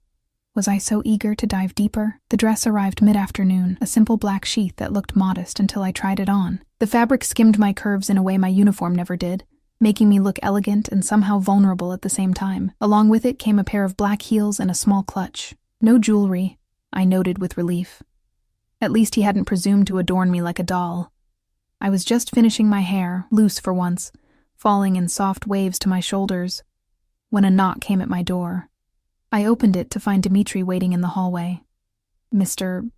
[SPEAKER 1] was I so eager to dive deeper? The dress arrived mid-afternoon, a simple black sheath that looked modest until I tried it on. The fabric skimmed my curves in a way my uniform never did, making me look elegant and somehow vulnerable at the same time. Along with it came a pair of black heels and a small clutch. No jewelry, I noted with relief. At least he hadn't presumed to adorn me like a doll. I was just finishing my hair, loose for once, falling in soft waves to my shoulders, when a knock came at my door. I opened it to find Dmitri waiting in the hallway. "Mr.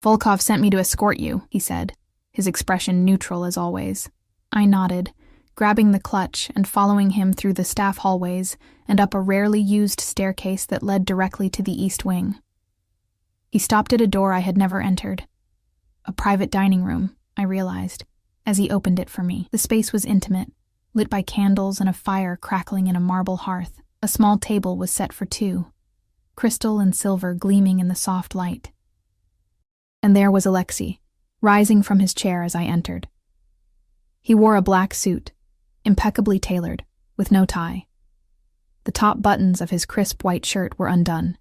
[SPEAKER 1] Volkov sent me to escort you," he said, his expression neutral as always. I nodded, grabbing the clutch and following him through the staff hallways and up a rarely used staircase that led directly to the east wing. He stopped at a door I had never entered. A private dining room, I realized, as he opened it for me. The space was intimate, lit by candles and a fire crackling in a marble hearth. A small table was set for two, crystal and silver gleaming in the soft light. And there was Alexei, rising from his chair as I entered. He wore a black suit, impeccably tailored, with no tie. The top buttons of his crisp white shirt were undone,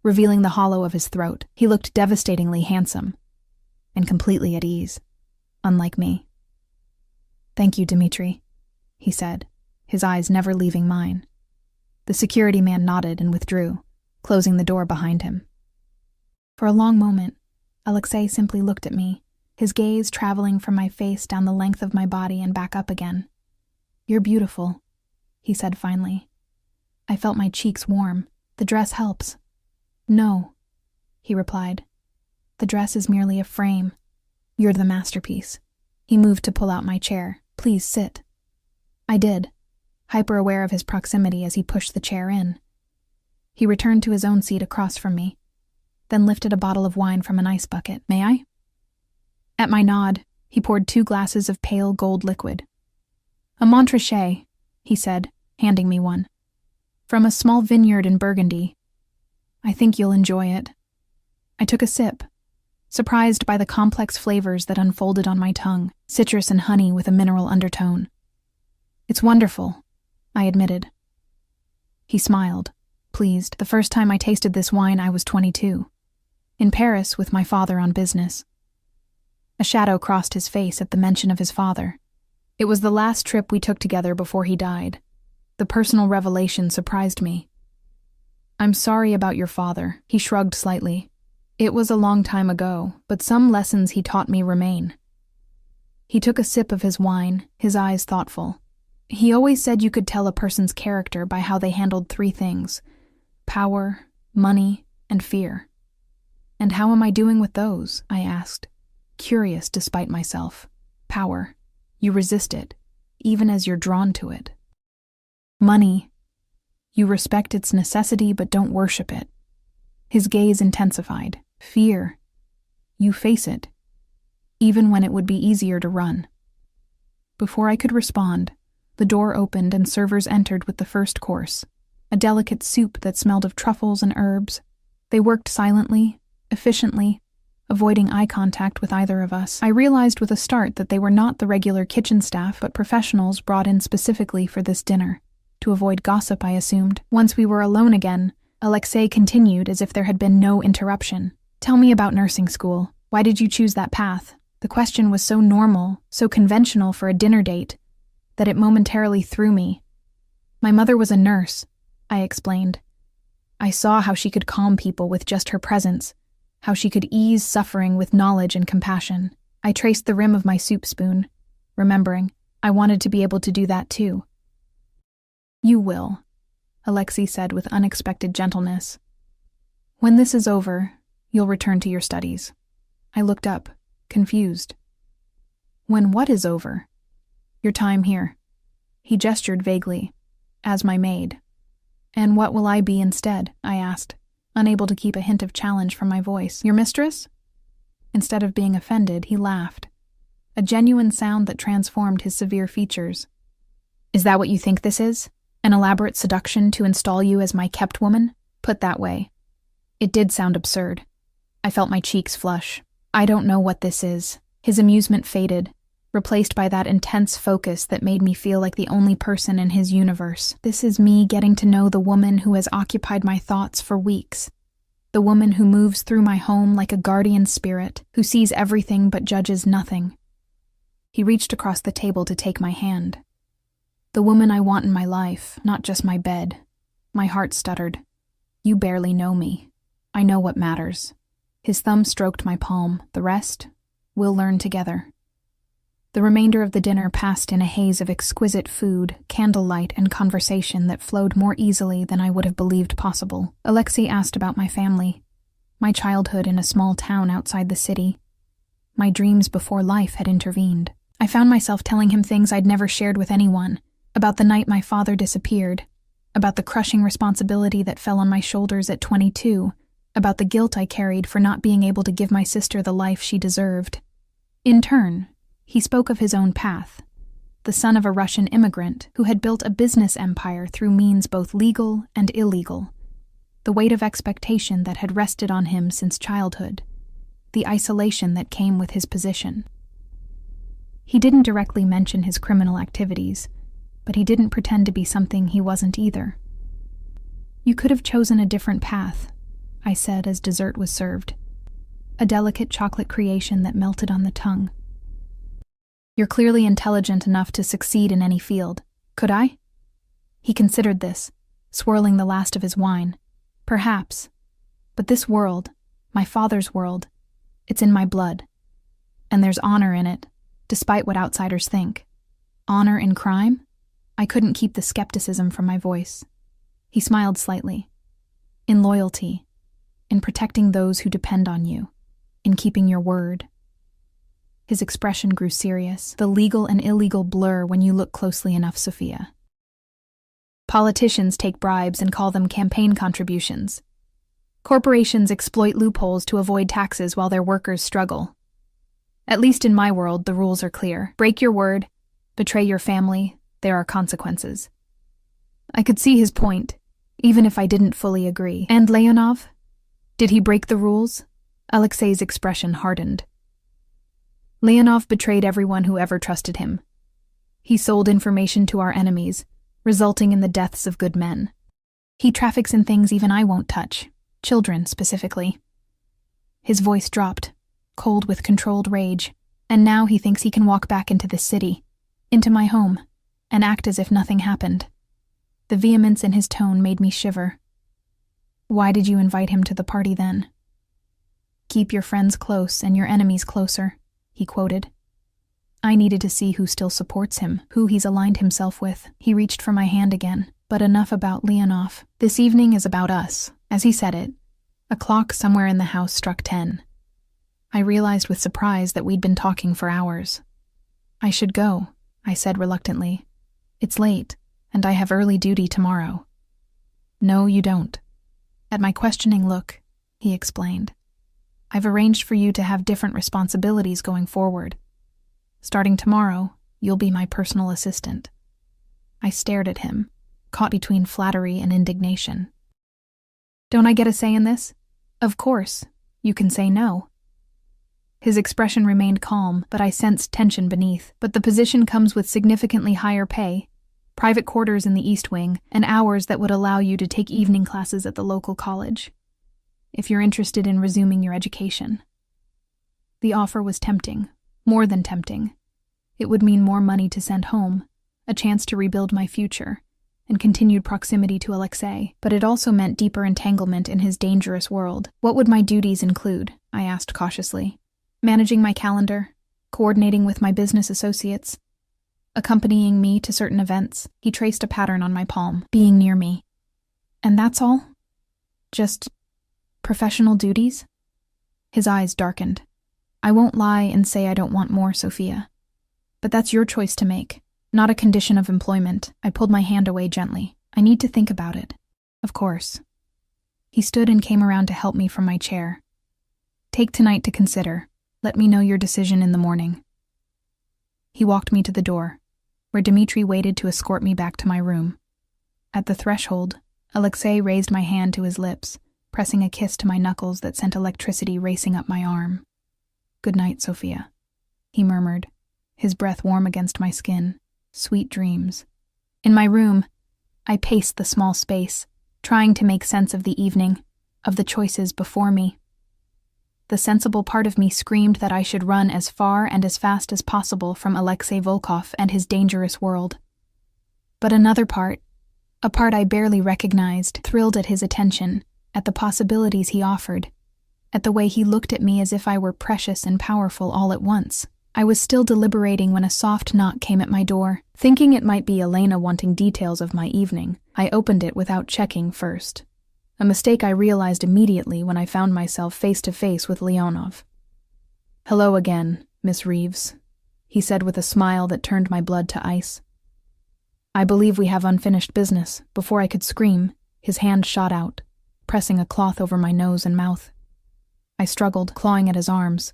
[SPEAKER 1] revealing the hollow of his throat. He looked devastatingly handsome, and completely at ease, unlike me. "Thank you, Dmitri," he said, his eyes never leaving mine. The security man nodded and withdrew, closing the door behind him. For a long moment, Alexei simply looked at me, his gaze traveling from my face down the length of my body and back up again. "You're beautiful," he said finally. I felt my cheeks warm. "The dress helps." "No," he replied. "The dress is merely a frame. You're the masterpiece." He moved to pull out my chair. "Please sit." I did, hyper-aware of his proximity as he pushed the chair in. He returned to his own seat across from me, then lifted a bottle of wine from an ice bucket. "May I?" At my nod, he poured 2 glasses of pale gold liquid. "A Montrachet," he said, handing me one. "From a small vineyard in Burgundy. I think you'll enjoy it." I took a sip, surprised by the complex flavors that unfolded on my tongue, citrus and honey with a mineral undertone. "It's wonderful," I admitted. He smiled, pleased. "The first time I tasted this wine I was 22. In Paris with my father on business." A shadow crossed his face at the mention of his father. It was the last trip we took together before he died. The personal revelation surprised me. "I'm sorry about your father," he shrugged slightly. "It was a long time ago, but some lessons he taught me remain." He took a sip of his wine, his eyes thoughtful. "He always said you could tell a person's character by how they handled 3 things: power, money, and fear." "And how am I doing with those?" I asked, curious despite myself. "Power. You resist it, even as you're drawn to it. Money. You respect its necessity but don't worship it." His gaze intensified. "Fear. You face it, even when it would be easier to run." Before I could respond, the door opened and servers entered with the first course, a delicate soup that smelled of truffles and herbs. They worked silently, efficiently, avoiding eye contact with either of us. I realized with a start that they were not the regular kitchen staff, but professionals brought in specifically for this dinner. To avoid gossip, I assumed. Once we were alone again, Alexei continued as if there had been no interruption. "Tell me about nursing school. Why did you choose that path?" The question was so normal, so conventional for a dinner date, that it momentarily threw me. "My mother was a nurse," I explained. "I saw how she could calm people with just her presence, how she could ease suffering with knowledge and compassion." I traced the rim of my soup spoon, remembering I wanted to be able to do that too. "You will," Alexei said with unexpected gentleness. "When this is over, you'll return to your studies." I looked up, confused. "When what is over?" "Your time here." He gestured vaguely, "as my maid." "And what will I be instead?" I asked, unable to keep a hint of challenge from my voice. "Your mistress?" Instead of being offended, he laughed. A genuine sound that transformed his severe features. "Is that what you think this is? An elaborate seduction to install you as my kept woman? Put that way." It did sound absurd. I felt my cheeks flush. "I don't know what this is." His amusement faded, replaced by that intense focus that made me feel like the only person in his universe. "This is me getting to know the woman who has occupied my thoughts for weeks. The woman who moves through my home like a guardian spirit, who sees everything but judges nothing." He reached across the table to take my hand. "The woman I want in my life, not just my bed." My heart stuttered. "You barely know me. I know what matters." His thumb stroked my palm. "The rest, we'll learn together." The remainder of the dinner passed in a haze of exquisite food, candlelight, and conversation that flowed more easily than I would have believed possible. Alexei asked about my family, my childhood in a small town outside the city. My dreams before life had intervened. I found myself telling him things I'd never shared with anyone, about the night my father disappeared, about the crushing responsibility that fell on my shoulders at 22, about the guilt I carried for not being able to give my sister the life she deserved. In turn, he spoke of his own path, the son of a Russian immigrant who had built a business empire through means both legal and illegal, the weight of expectation that had rested on him since childhood, the isolation that came with his position. He didn't directly mention his criminal activities, but he didn't pretend to be something he wasn't either. "You could have chosen a different path," I said as dessert was served, a delicate chocolate creation that melted on the tongue. "You're clearly intelligent enough to succeed in any field. Could I?" He considered this, swirling the last of his wine. "Perhaps. But this world, my father's world, it's in my blood. And there's honor in it, despite what outsiders think." "Honor in crime?" I couldn't keep the skepticism from my voice. He smiled slightly. "In loyalty, in protecting those who depend on you, in keeping your word." His expression grew serious, the legal and illegal blur when you look closely enough, Sophia. "Politicians take bribes and call them campaign contributions. Corporations exploit loopholes to avoid taxes while their workers struggle. At least in my world, the rules are clear. Break your word, betray your family, there are consequences." I could see his point, even if I didn't fully agree. "And Leonov? Did he break the rules?" Alexei's expression hardened. "Leonov betrayed everyone who ever trusted him. He sold information to our enemies, resulting in the deaths of good men. He traffics in things even I won't touch, children specifically." His voice dropped, cold with controlled rage, and now he thinks he can walk back into this city, into my home, and act as if nothing happened. The vehemence in his tone made me shiver. "Why did you invite him to the party then?" "Keep your friends close and your enemies closer," he quoted. I needed to see who still supports him, who he's aligned himself with. He reached for my hand again, but enough about Leonov. "This evening is about us." As he said it, a clock somewhere in the house struck 10. I realized with surprise that we'd been talking for hours. "I should go," I said reluctantly. "It's late, and I have early duty tomorrow." "No, you don't." At my questioning look, he explained. "I've arranged for you to have different responsibilities going forward. Starting tomorrow, you'll be my personal assistant." I stared at him, caught between flattery and indignation. "Don't I get a say in this?" "Of course. You can say no." His expression remained calm, but I sensed tension beneath. "But the position comes with significantly higher pay, private quarters in the East Wing, and hours that would allow you to take evening classes at the local college, if you're interested in resuming your education." The offer was tempting, more than tempting. It would mean more money to send home, a chance to rebuild my future, and continued proximity to Alexei, but it also meant deeper entanglement in his dangerous world. "What would my duties include?" I asked cautiously. "Managing my calendar, coordinating with my business associates, accompanying me to certain events." He traced a pattern on my palm. "Being near me." "And that's all? Just professional duties?" His eyes darkened. "I won't lie and say I don't want more, Sophia. But that's your choice to make, not a condition of employment." I pulled my hand away gently. "I need to think about it." "Of course." He stood and came around to help me from my chair. "Take tonight to consider. Let me know your decision in the morning." He walked me to the door, where Dmitri waited to escort me back to my room. At the threshold, Alexei raised my hand to his lips, pressing a kiss to my knuckles that sent electricity racing up my arm. "Good night, Sophia," he murmured, his breath warm against my skin. "Sweet dreams." In my room, I paced the small space, trying to make sense of the evening, of the choices before me. The sensible part of me screamed that I should run as far and as fast as possible from Alexei Volkov and his dangerous world. But another part, a part I barely recognized, thrilled at his attention, at the possibilities he offered, at the way he looked at me as if I were precious and powerful all at once. I was still deliberating when a soft knock came at my door. Thinking it might be Elena wanting details of my evening, I opened it without checking first. A mistake I realized immediately when I found myself face to face with Leonov. "Hello again, Miss Reeves," he said with a smile that turned my blood to ice. "I believe we have unfinished business." Before I could scream, his hand shot out, pressing a cloth over my nose and mouth. I struggled, clawing at his arms,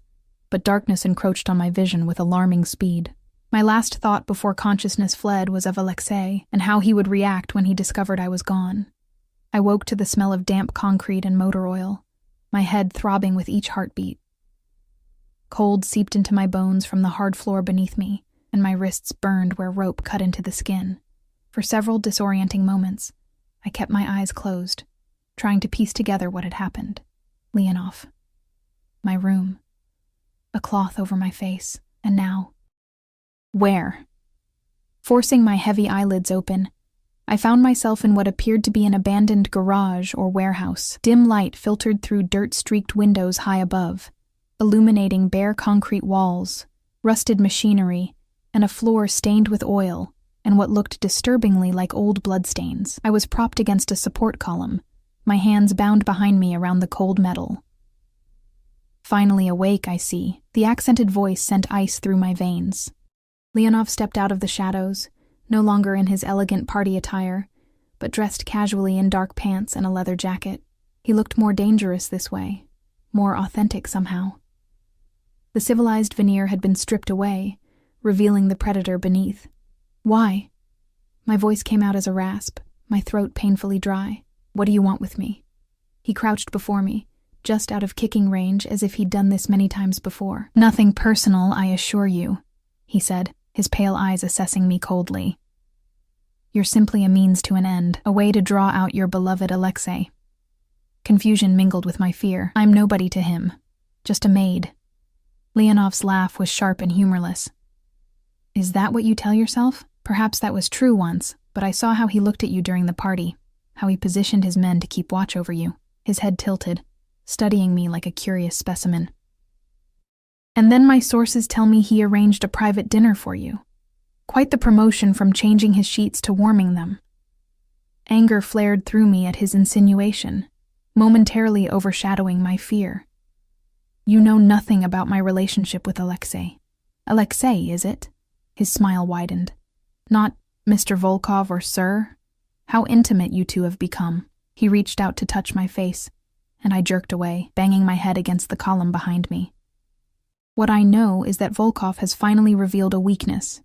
[SPEAKER 1] but darkness encroached on my vision with alarming speed. My last thought before consciousness fled was of Alexei and how he would react when he discovered I was gone. I woke to the smell of damp concrete and motor oil, my head throbbing with each heartbeat. Cold seeped into my bones from the hard floor beneath me, and my wrists burned where rope cut into the skin. For several disorienting moments, I kept my eyes closed, trying to piece together what had happened. Leonov. My room. A cloth over my face, and now... Where? Forcing my heavy eyelids open, I found myself in what appeared to be an abandoned garage or warehouse. Dim light filtered through dirt-streaked windows high above, illuminating bare concrete walls, rusted machinery, and a floor stained with oil and what looked disturbingly like old bloodstains. I was propped against a support column, my hands bound behind me around the cold metal. Finally awake, I see. The accented voice sent ice through my veins. Leonov stepped out of the shadows, no longer in his elegant party attire, but dressed casually in dark pants and a leather jacket. He looked more dangerous this way, more authentic somehow. The civilized veneer had been stripped away, revealing the predator beneath. "Why?" My voice came out as a rasp, my throat painfully dry. "What do you want with me?" He crouched before me, just out of kicking range, as if he'd done this many times before. "Nothing personal, I assure you," he said, his pale eyes assessing me coldly. "You're simply a means to an end, a way to draw out your beloved Alexei." Confusion mingled with my fear. I'm nobody to him, just a maid. Leonov's laugh was sharp and humorless. "Is that what you tell yourself? Perhaps that was true once, but I saw how he looked at you during the party, how he positioned his men to keep watch over you." His head tilted, studying me like a curious specimen. "And then my sources tell me he arranged a private dinner for you. Quite the promotion from changing his sheets to warming them." Anger flared through me at his insinuation, momentarily overshadowing my fear. "You know nothing about my relationship with Alexei." "Alexei, is it?" His smile widened. "Not Mr. Volkov or Sir? How intimate you two have become." He reached out to touch my face, and I jerked away, banging my head against the column behind me. "What I know is that Volkov has finally revealed a weakness.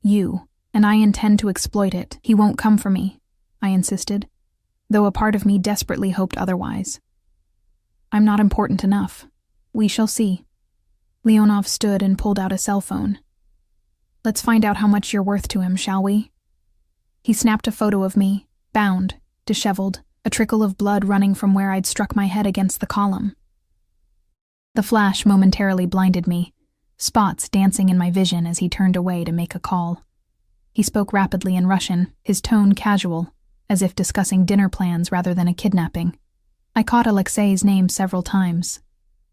[SPEAKER 1] You, and I intend to exploit it." "He won't come for me," I insisted, though a part of me desperately hoped otherwise. "I'm not important enough. We shall see." Leonov stood and pulled out a cell phone. "Let's find out how much you're worth to him, shall we?" He snapped a photo of me, bound, disheveled, a trickle of blood running from where I'd struck my head against the column. The flash momentarily blinded me, spots dancing in my vision as he turned away to make a call. He spoke rapidly in Russian, his tone casual, as if discussing dinner plans rather than a kidnapping. I caught Alexei's name several times,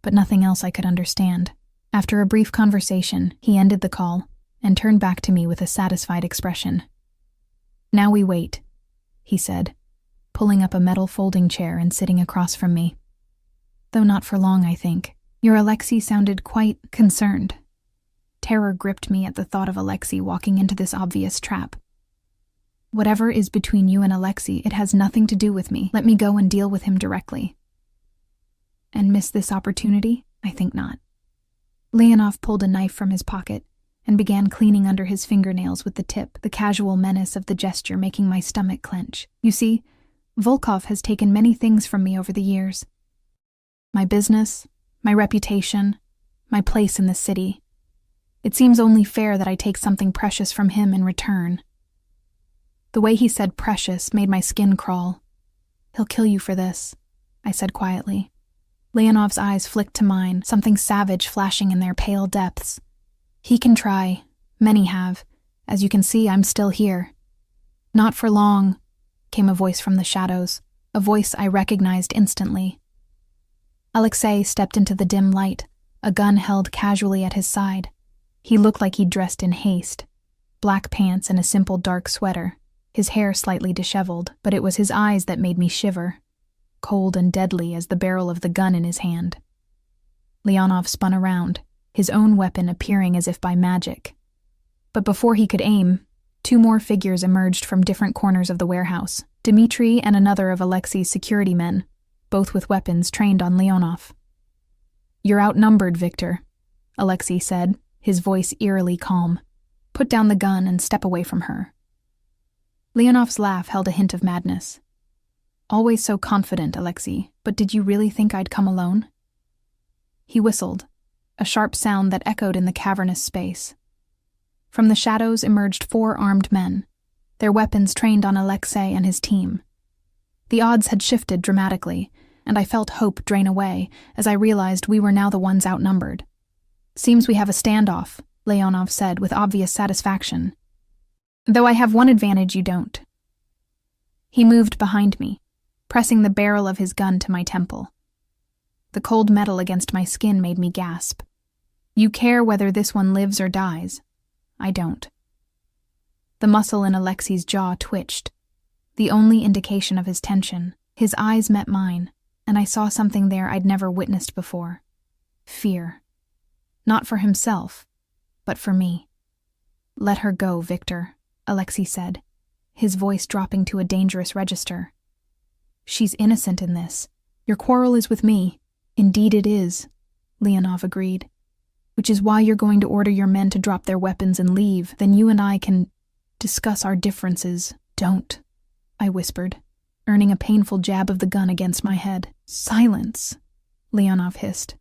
[SPEAKER 1] but nothing else I could understand. After a brief conversation, he ended the call and turned back to me with a satisfied expression. "Now we wait," he said, pulling up a metal folding chair and sitting across from me. "Though not for long, I think." Your Alexei sounded quite concerned. Terror gripped me at the thought of Alexei walking into this obvious trap. "Whatever is between you and Alexei, it has nothing to do with me. Let me go and deal with him directly." "And miss this opportunity? I think not." Leonov pulled a knife from his pocket and began cleaning under his fingernails with the tip, the casual menace of the gesture making my stomach clench. You see, Volkov has taken many things from me over the years. My business, my reputation, my place in the city. It seems only fair that I take something precious from him in return. The way he said precious made my skin crawl. He'll kill you for this, I said quietly. Leonov's eyes flicked to mine, something savage flashing in their pale depths. He can try. Many have. As you can see, I'm still here. Not for long, came a voice from the shadows, a voice I recognized instantly. Alexei stepped into the dim light, a gun held casually at his side. He looked like he'd dressed in haste. Black pants and a simple dark sweater, his hair slightly disheveled, but it was his eyes that made me shiver, cold and deadly as the barrel of the gun in his hand. Leonov spun around, his own weapon appearing as if by magic. But before he could aim, two more figures emerged from different corners of the warehouse, Dmitri and another of Alexei's security men, both with weapons trained on Leonov. "You're outnumbered, Victor," Alexei said, his voice eerily calm. "Put down the gun and step away from her." Leonov's laugh held a hint of madness. "Always so confident, Alexei, but did you really think I'd come alone?" He whistled, a sharp sound that echoed in the cavernous space. From the shadows emerged 4 armed men, their weapons trained on Alexei and his team. The odds had shifted dramatically, and I felt hope drain away as I realized we were now the ones outnumbered. "Seems we have a standoff," Leonov said with obvious satisfaction. "Though I have one advantage you don't." He moved behind me, pressing the barrel of his gun to my temple. The cold metal against my skin made me gasp. "You care whether this one lives or dies. I don't." The muscle in Alexei's jaw twitched, the only indication of his tension. His eyes met mine, and I saw something there I'd never witnessed before. Fear. Not for himself, but for me. "Let her go, Victor," Alexei said, his voice dropping to a dangerous register. "She's innocent in this. Your quarrel is with me." "Indeed it is," Leonov agreed. "Which is why you're going to order your men to drop their weapons and leave. Then you and I can discuss our differences." "Don't," I whispered, earning a painful jab of the gun against my head. "Silence," Leonov hissed.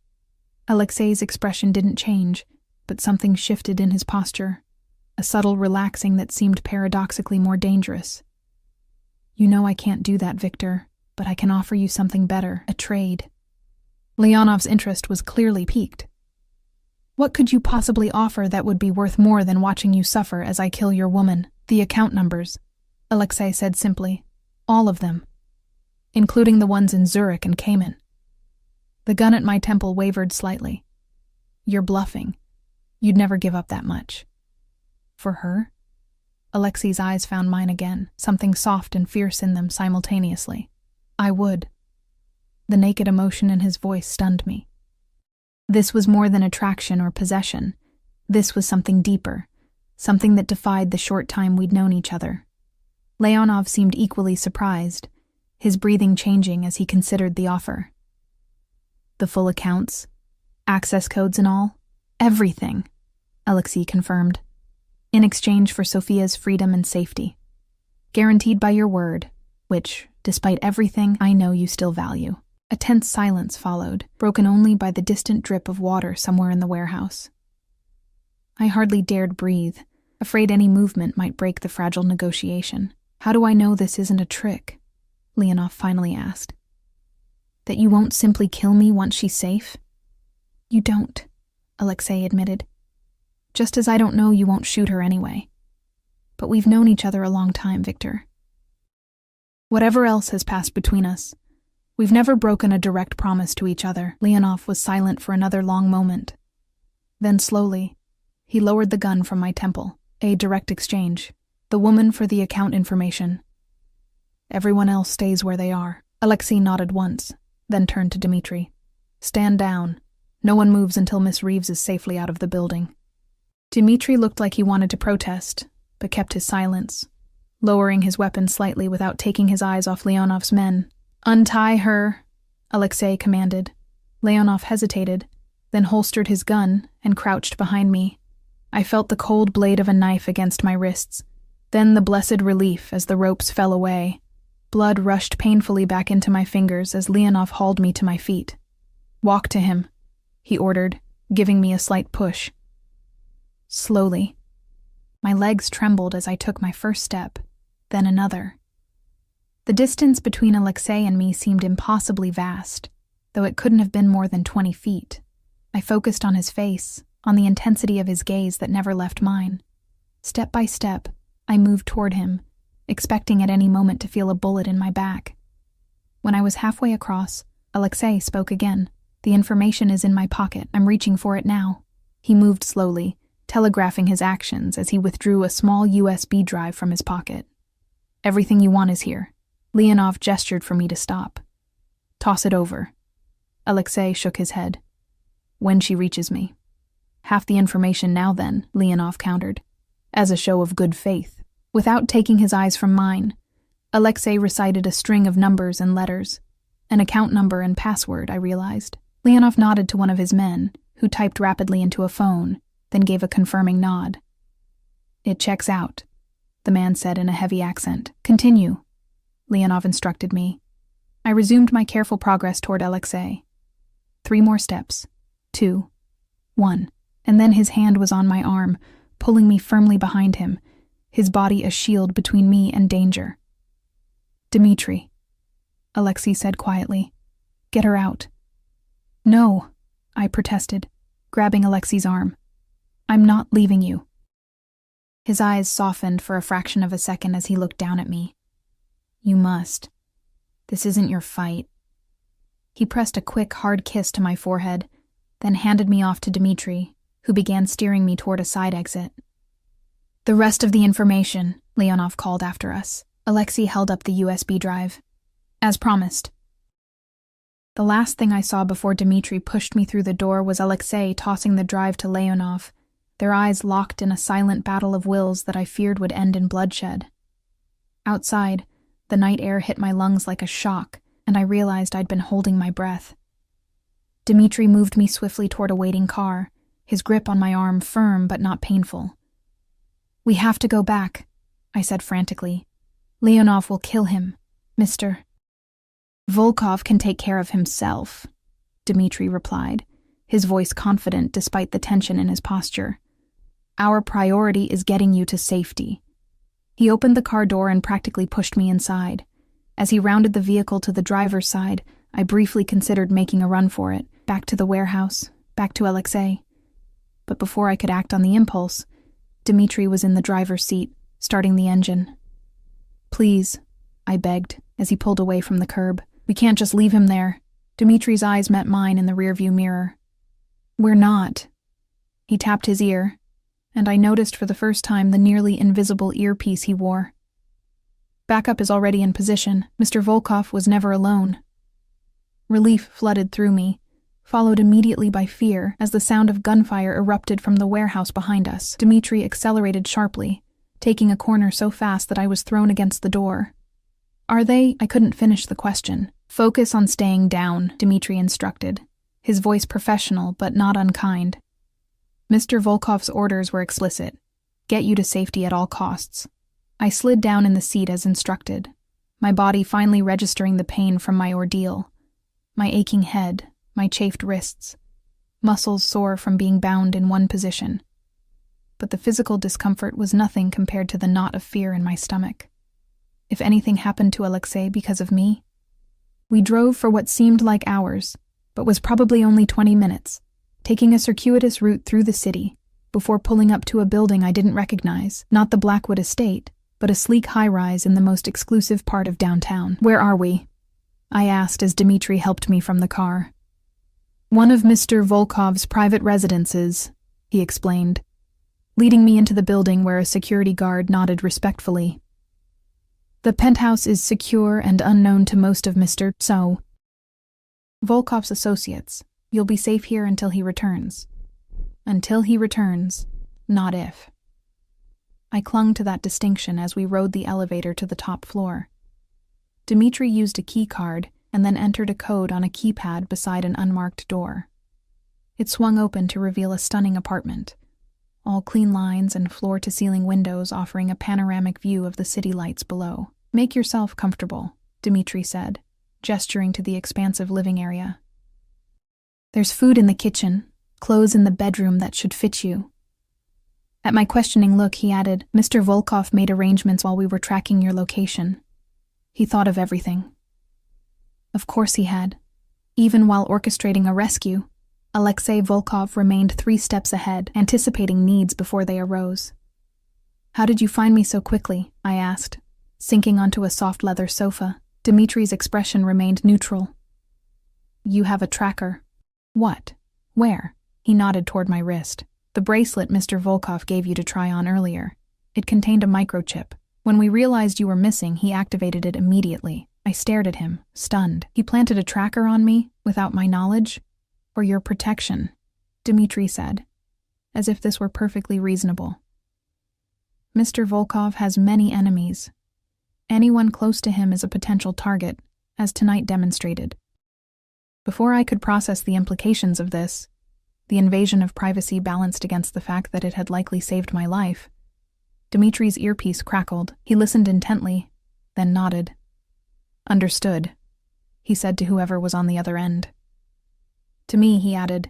[SPEAKER 1] Alexei's expression didn't change, but something shifted in his posture, a subtle relaxing that seemed paradoxically more dangerous. "You know I can't do that, Victor, but I can offer you something better, a trade." Leonov's interest was clearly piqued. "What could you possibly offer that would be worth more than watching you suffer as I kill your woman?" "The account numbers," Alexei said simply. "All of them, including the ones in Zurich and Cayman." The gun at my temple wavered slightly. "You're bluffing. You'd never give up that much." "For her?" Alexei's eyes found mine again, something soft and fierce in them simultaneously. "I would." The naked emotion in his voice stunned me. This was more than attraction or possession. This was something deeper, something that defied the short time we'd known each other. Leonov seemed equally surprised, his breathing changing as he considered the offer. "The full accounts, access codes and all? Everything," Alexei confirmed. "In exchange for Sophia's freedom and safety. Guaranteed by your word, which, despite everything, I know you still value." A tense silence followed, broken only by the distant drip of water somewhere in the warehouse. I hardly dared breathe, afraid any movement might break the fragile negotiation. "How do I know this isn't a trick?" Leonov finally asked. "That you won't simply kill me once she's safe?" "You don't," Alexei admitted. "Just as I don't know you won't shoot her anyway. But we've known each other a long time, Victor. Whatever else has passed between us, we've never broken a direct promise to each other." Leonov was silent for another long moment. Then slowly, he lowered the gun from my temple. "A direct exchange. The woman for the account information. Everyone else stays where they are." Alexei nodded once, then turned to Dmitri. "Stand down. No one moves until Miss Reeves is safely out of the building." Dmitri looked like he wanted to protest, but kept his silence, lowering his weapon slightly without taking his eyes off Leonov's men. "Untie her," Alexei commanded. Leonov hesitated, then holstered his gun and crouched behind me. I felt the cold blade of a knife against my wrists, then the blessed relief as the ropes fell away. Blood rushed painfully back into my fingers as Leonov hauled me to my feet. "Walk to him," he ordered, giving me a slight push. Slowly. My legs trembled as I took my first step, then another. The distance between Alexei and me seemed impossibly vast, though it couldn't have been more than 20 feet. I focused on his face, on the intensity of his gaze that never left mine. Step by step, I moved toward him, expecting at any moment to feel a bullet in my back. When I was halfway across, Alexei spoke again. "The information is in my pocket. I'm reaching for it now." He moved slowly, telegraphing his actions as he withdrew a small USB drive from his pocket. "Everything you want is here." Leonov gestured for me to stop. "Toss it over." Alexei shook his head. "When she reaches me." "Half the information now then," Leonov countered, as a show of good faith. Without taking his eyes from mine, Alexei recited a string of numbers and letters. An account number and password, I realized. Leonov nodded to one of his men, who typed rapidly into a phone, then gave a confirming nod. "It checks out," the man said in a heavy accent. "Continue," Leonov instructed me. I resumed my careful progress toward Alexei. 3 more steps. 2. 1. And then his hand was on my arm, pulling me firmly behind him, his body a shield between me and danger. "Dmitri," Alexei said quietly. "Get her out." "No," I protested, grabbing Alexei's arm. "I'm not leaving you." His eyes softened for a fraction of a second as he looked down at me. "You must. This isn't your fight." He pressed a quick, hard kiss to my forehead, then handed me off to Dmitri, who began steering me toward a side exit. "The rest of the information," Leonov called after us. Alexei held up the USB drive. "As promised." The last thing I saw before Dmitri pushed me through the door was Alexei tossing the drive to Leonov, their eyes locked in a silent battle of wills that I feared would end in bloodshed. Outside, the night air hit my lungs like a shock, and I realized I'd been holding my breath. Dmitri moved me swiftly toward a waiting car, his grip on my arm firm but not painful. "We have to go back," I said frantically. "Leonov will kill him, Mr. Volkov can take care of himself," Dmitri replied, his voice confident despite the tension in his posture. "Our priority is getting you to safety." He opened the car door and practically pushed me inside. As he rounded the vehicle to the driver's side, I briefly considered making a run for it, back to the warehouse, back to Alexei. But before I could act on the impulse, Dmitri was in the driver's seat, starting the engine. "Please," I begged, as he pulled away from the curb. "We can't just leave him there." Dmitri's eyes met mine in the rearview mirror. "We're not." He tapped his ear, and I noticed for the first time the nearly invisible earpiece he wore. "Backup is already in position. Mr. Volkov was never alone." Relief flooded through me, followed immediately by fear as the sound of gunfire erupted from the warehouse behind us. Dmitri accelerated sharply, taking a corner so fast that I was thrown against the door. "Are they?" I couldn't finish the question. "Focus on staying down," Dmitri instructed, his voice professional but not unkind. Mr. Volkov's orders were explicit. Get you to safety at all costs. I slid down in the seat as instructed, my body finally registering the pain from my ordeal. My aching head, my chafed wrists, muscles sore from being bound in one position. But the physical discomfort was nothing compared to the knot of fear in my stomach. If anything happened to Alexei because of me? We drove for what seemed like hours, but was probably only 20 minutes, taking a circuitous route through the city, before pulling up to a building I didn't recognize, not the Blackwood estate, but a sleek high-rise in the most exclusive part of downtown. "Where are we?" I asked as Dmitri helped me from the car. "One of Mr. Volkov's private residences," he explained, leading me into the building where a security guard nodded respectfully. "The penthouse is secure and unknown to most of Mr. Volkov's associates. You'll be safe here until he returns." Until he returns, not if. I clung to that distinction as we rode the elevator to the top floor. Dmitri used a key card and then entered a code on a keypad beside an unmarked door. It swung open to reveal a stunning apartment, all clean lines and floor-to-ceiling windows offering a panoramic view of the city lights below. "Make yourself comfortable," Dmitri said, gesturing to the expansive living area. "There's food in the kitchen, clothes in the bedroom that should fit you." At my questioning look, he added, "Mr. Volkov made arrangements while we were tracking your location. He thought of everything." Of course he had. Even while orchestrating a rescue, Alexei Volkov remained 3 steps ahead, anticipating needs before they arose. "How did you find me so quickly?" I asked, sinking onto a soft leather sofa. Dmitri's expression remained neutral. "You have a tracker." "What? Where?" He nodded toward my wrist. "The bracelet Mr. Volkov gave you to try on earlier. It contained a microchip. When we realized you were missing, he activated it immediately." I stared at him, stunned. "He planted a tracker on me, without my knowledge?" "For your protection," Dmitri said, as if this were perfectly reasonable. "Mr. Volkov has many enemies. Anyone close to him is a potential target, as tonight demonstrated." Before I could process the implications of this, the invasion of privacy balanced against the fact that it had likely saved my life, Dmitri's earpiece crackled. He listened intently, then nodded. "Understood," he said to whoever was on the other end. To me, he added,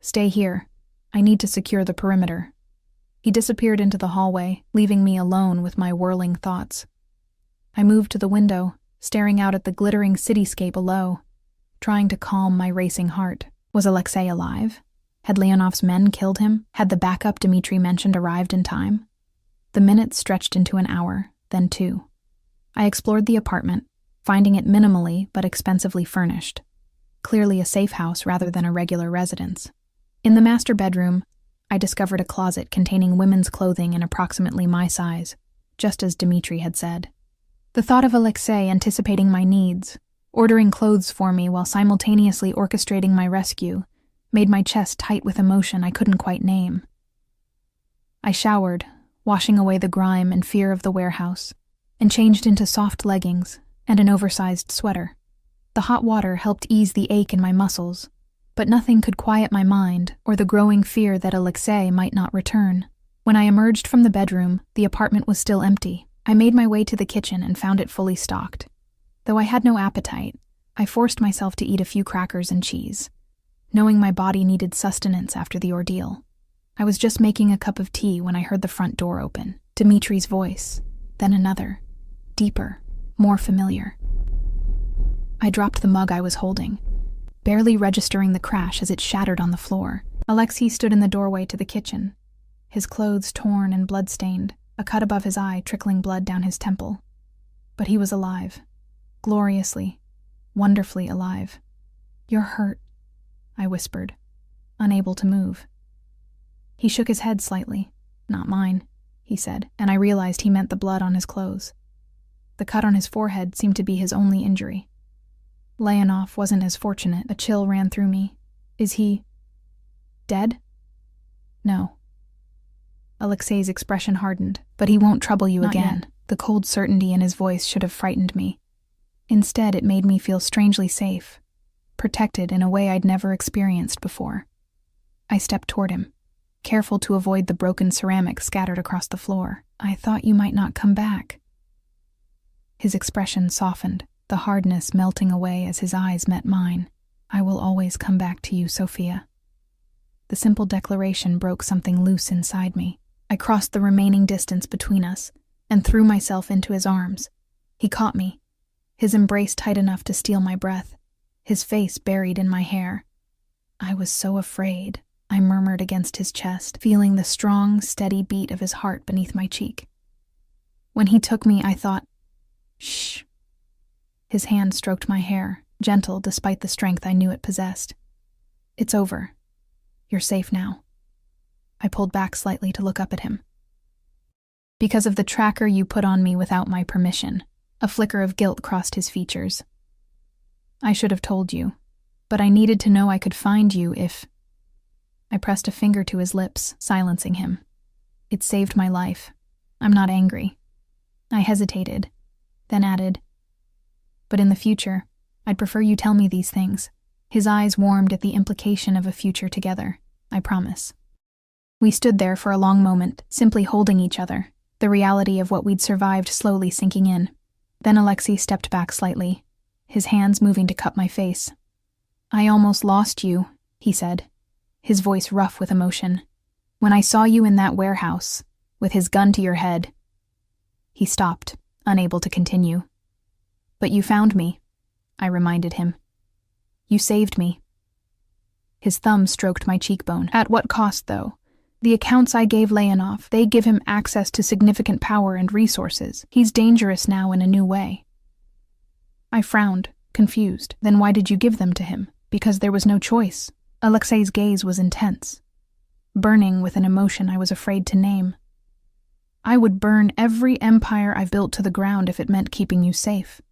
[SPEAKER 1] "Stay here. I need to secure the perimeter." He disappeared into the hallway, leaving me alone with my whirling thoughts. I moved to the window, staring out at the glittering cityscape below, trying to calm my racing heart. Was Alexei alive? Had Leonov's men killed him? Had the backup Dmitri mentioned arrived in time? The minutes stretched into an hour, then 2. I explored the apartment, finding it minimally but expensively furnished. Clearly a safe house rather than a regular residence. In the master bedroom, I discovered a closet containing women's clothing in approximately my size, just as Dmitri had said. The thought of Alexei anticipating my needs, ordering clothes for me while simultaneously orchestrating my rescue, made my chest tight with emotion I couldn't quite name. I showered, washing away the grime and fear of the warehouse, and changed into soft leggings and an oversized sweater. The hot water helped ease the ache in my muscles, but nothing could quiet my mind or the growing fear that Alexei might not return. When I emerged from the bedroom, the apartment was still empty. I made my way to the kitchen and found it fully stocked. Though I had no appetite, I forced myself to eat a few crackers and cheese, knowing my body needed sustenance after the ordeal. I was just making a cup of tea when I heard the front door open. Dmitri's voice, then another, deeper, more familiar. I dropped the mug I was holding, barely registering the crash as it shattered on the floor. Alexei stood in the doorway to the kitchen, his clothes torn and blood-stained, a cut above his eye trickling blood down his temple. But he was alive, gloriously, wonderfully alive. "You're hurt," I whispered, unable to move. He shook his head slightly. "Not mine," he said, and I realized he meant the blood on his clothes. The cut on his forehead seemed to be his only injury. Leonov wasn't as fortunate. A chill ran through me. "Is he dead?" "No." Alexei's expression hardened. "But he won't trouble you again." Yet. The cold certainty in his voice should have frightened me. Instead, it made me feel strangely safe, protected in a way I'd never experienced before. I stepped toward him, careful to avoid the broken ceramic scattered across the floor. "I thought you might not come back." His expression softened, the hardness melting away as his eyes met mine. "I will always come back to you, Sophia." The simple declaration broke something loose inside me. I crossed the remaining distance between us and threw myself into his arms. He caught me, his embrace tight enough to steal my breath, his face buried in my hair. "I was so afraid," I murmured against his chest, feeling the strong, steady beat of his heart beneath my cheek. When he took me, I thought, "Shh." His hand stroked my hair, gentle despite the strength I knew it possessed. "It's over. You're safe now." I pulled back slightly to look up at him. "Because of the tracker you put on me without my permission." A flicker of guilt crossed his features. "I should have told you, but I needed to know I could find you if—" I pressed a finger to his lips, silencing him. "It saved my life. I'm not angry." I hesitated, then added, "But in the future, I'd prefer you tell me these things. His eyes warmed at the implication of a future together, I promise. We stood there for a long moment, simply holding each other, the reality of what we'd survived slowly sinking in. Then Alexei stepped back slightly, his hands moving to cup my face. "I almost lost you," he said, his voice rough with emotion. "When I saw you in that warehouse, with his gun to your head." He stopped, unable to continue. "But you found me," I reminded him. "You saved me." His thumb stroked my cheekbone. "At what cost, though? The accounts I gave Leonov, they give him access to significant power and resources. He's dangerous now in a new way." I frowned, confused. "Then why did you give them to him?" "Because there was no choice." Alexei's gaze was intense, burning with an emotion I was afraid to name. "I would burn every empire I've built to the ground if it meant keeping you safe."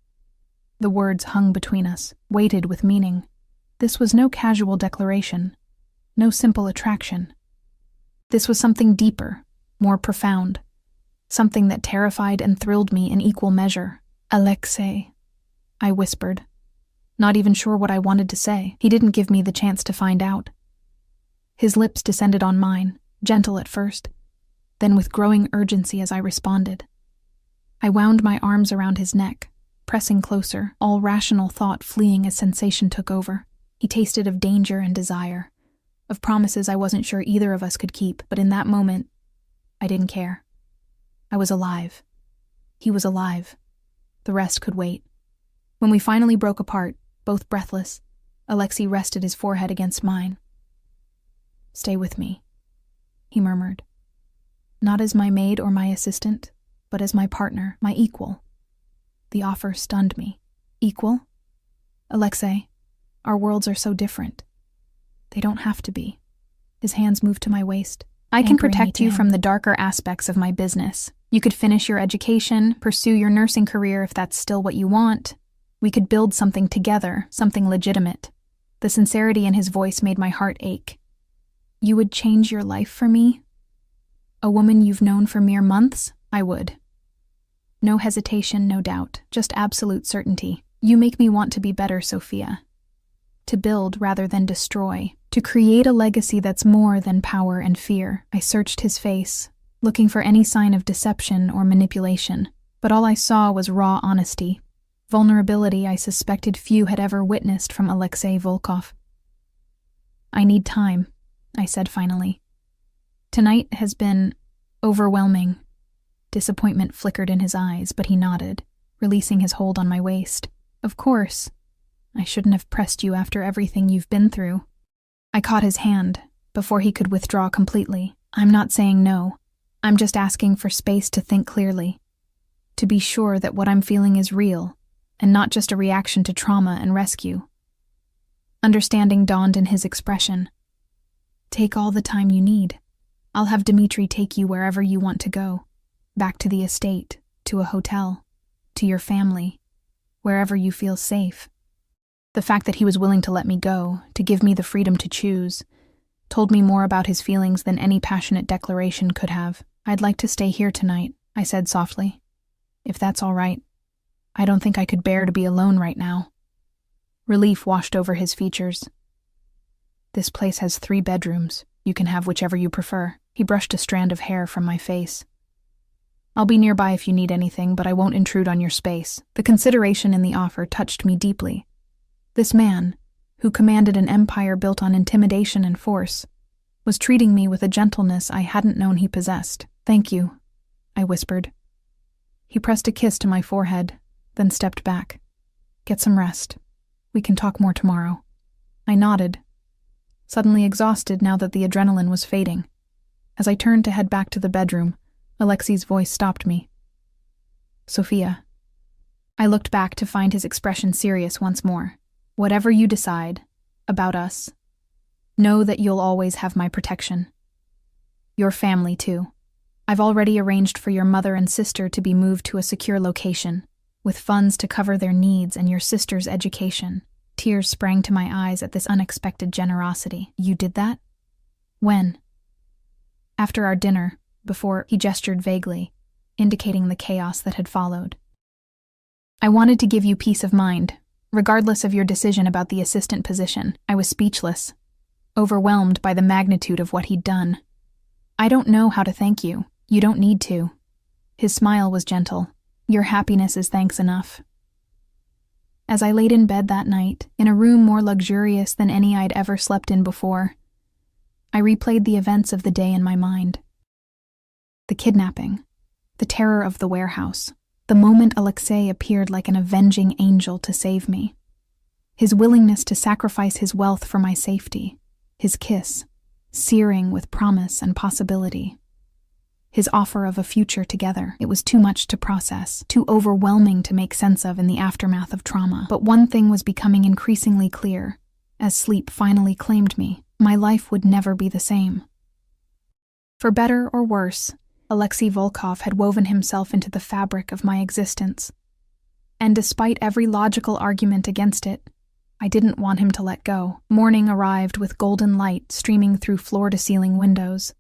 [SPEAKER 1] The words hung between us, weighted with meaning. This was no casual declaration, no simple attraction. This was something deeper, more profound, something that terrified and thrilled me in equal measure. "Alexei," I whispered, not even sure what I wanted to say. He didn't give me the chance to find out. His lips descended on mine, gentle at first, then with growing urgency as I responded. I wound my arms around his neck, pressing closer, all rational thought fleeing as sensation took over. He tasted of danger and desire, of promises I wasn't sure either of us could keep, but in that moment, I didn't care. I was alive. He was alive. The rest could wait. When we finally broke apart, both breathless, Alexei rested his forehead against mine. "Stay with me," he murmured. "Not as my maid or my assistant, but as my partner, my equal." The offer stunned me. Equal? "Alexei, our worlds are so different." "They don't have to be." His hands moved to my waist. "I can protect you from the darker aspects of my business. You could finish your education, pursue your nursing career if that's still what you want. We could build something together, something legitimate." The sincerity in his voice made my heart ache. "You would change your life for me? A woman you've known for mere months? I would." No hesitation, no doubt, just absolute certainty. "You make me want to be better, Sophia. To build rather than destroy. To create a legacy that's more than power and fear." I searched his face, looking for any sign of deception or manipulation, but all I saw was raw honesty, vulnerability I suspected few had ever witnessed from Alexei Volkov. "I need time," I said finally. "Tonight has been overwhelming." Disappointment flickered in his eyes, but he nodded, releasing his hold on my waist. "Of course. I shouldn't have pressed you after everything you've been through." I caught his hand before he could withdraw completely. "I'm not saying no. I'm just asking for space to think clearly, to be sure that what I'm feeling is real and not just a reaction to trauma and rescue." Understanding dawned in his expression. "Take all the time you need. I'll have Dmitri take you wherever you want to go. Back to the estate, to a hotel, to your family, wherever you feel safe." The fact that he was willing to let me go, to give me the freedom to choose, told me more about his feelings than any passionate declaration could have. "I'd like to stay here tonight," I said softly. "If that's all right. I don't think I could bear to be alone right now." Relief washed over his features. "This place has 3 bedrooms. You can have whichever you prefer." He brushed a strand of hair from my face. "I'll be nearby if you need anything, but I won't intrude on your space." The consideration in the offer touched me deeply. This man, who commanded an empire built on intimidation and force, was treating me with a gentleness I hadn't known he possessed. "Thank you," I whispered. He pressed a kiss to my forehead, then stepped back. "Get some rest. We can talk more tomorrow." I nodded, suddenly exhausted now that the adrenaline was fading. As I turned to head back to the bedroom, Alexei's voice stopped me. "Sophia." I looked back to find his expression serious once more. "Whatever you decide about us, know that you'll always have my protection. Your family, too. I've already arranged for your mother and sister to be moved to a secure location, with funds to cover their needs and your sister's education." Tears sprang to my eyes at this unexpected generosity. "You did that? When?" "After our dinner, before," he gestured vaguely, indicating the chaos that had followed. "I wanted to give you peace of mind, Regardless of your decision about the assistant position, I was speechless, overwhelmed by the magnitude of what he'd done. I don't know how to thank you. You don't need to. His smile was gentle. Your happiness is thanks enough. As I laid in bed that night, in a room more luxurious than any I'd ever slept in before, I replayed the events of the day in my mind. The kidnapping, the terror of the warehouse, the moment Alexei appeared like an avenging angel to save me, his willingness to sacrifice his wealth for my safety, his kiss, searing with promise and possibility, his offer of a future together. It was too much to process, too overwhelming to make sense of in the aftermath of trauma. But one thing was becoming increasingly clear. As sleep finally claimed me, my life would never be the same. For better or worse, Alexei Volkov had woven himself into the fabric of my existence. And despite every logical argument against it, I didn't want him to let go. Morning arrived with golden light streaming through floor-to-ceiling windows.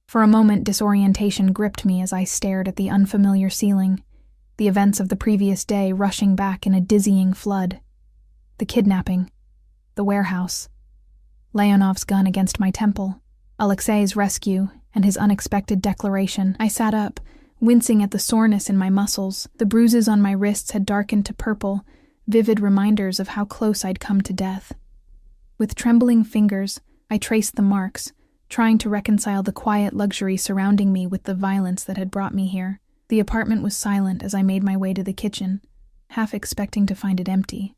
[SPEAKER 1] For a moment, disorientation gripped me as I stared at the unfamiliar ceiling, the events of the previous day rushing back in a dizzying flood. The kidnapping, the warehouse, Leonov's gun against my temple, Alexei's rescue, and his unexpected declaration. I sat up, wincing at the soreness in my muscles. The bruises on my wrists had darkened to purple, vivid reminders of how close I'd come to death. With trembling fingers, I traced the marks, trying to reconcile the quiet luxury surrounding me with the violence that had brought me here. The apartment was silent as I made my way to the kitchen, half expecting to find it empty.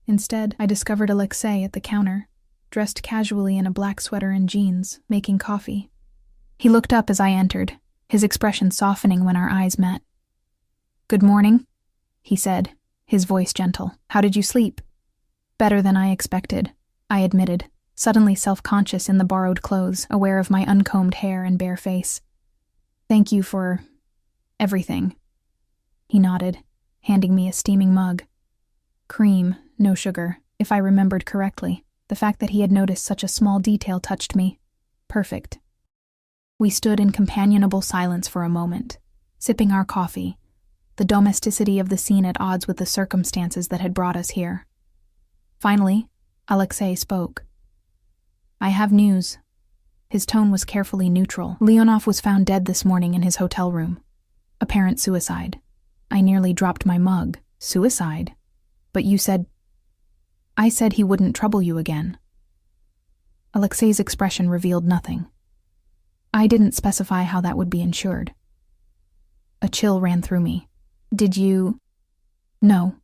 [SPEAKER 1] Instead, I discovered Alexei at the counter, dressed casually in a black sweater and jeans, making coffee. He looked up as I entered, his expression softening when our eyes met. "Good morning," he said, his voice gentle. "How did you sleep?" "Better than I expected," I admitted, suddenly self-conscious in the borrowed clothes, aware of my uncombed hair and bare face. "Thank you for everything." He nodded, handing me a steaming mug. Cream, no sugar, if I remembered correctly. The fact that he had noticed such a small detail touched me. Perfect. We stood in companionable silence for a moment, sipping our coffee, the domesticity of the scene at odds with the circumstances that had brought us here. Finally, Alexei spoke. "I have news." His tone was carefully neutral. Leonov was found dead this morning in his hotel room. Apparent suicide. I nearly dropped my mug. Suicide? But you said... I said he wouldn't trouble you again. Alexei's expression revealed nothing. I didn't specify how that would be ensured. A chill ran through me. Did you... No.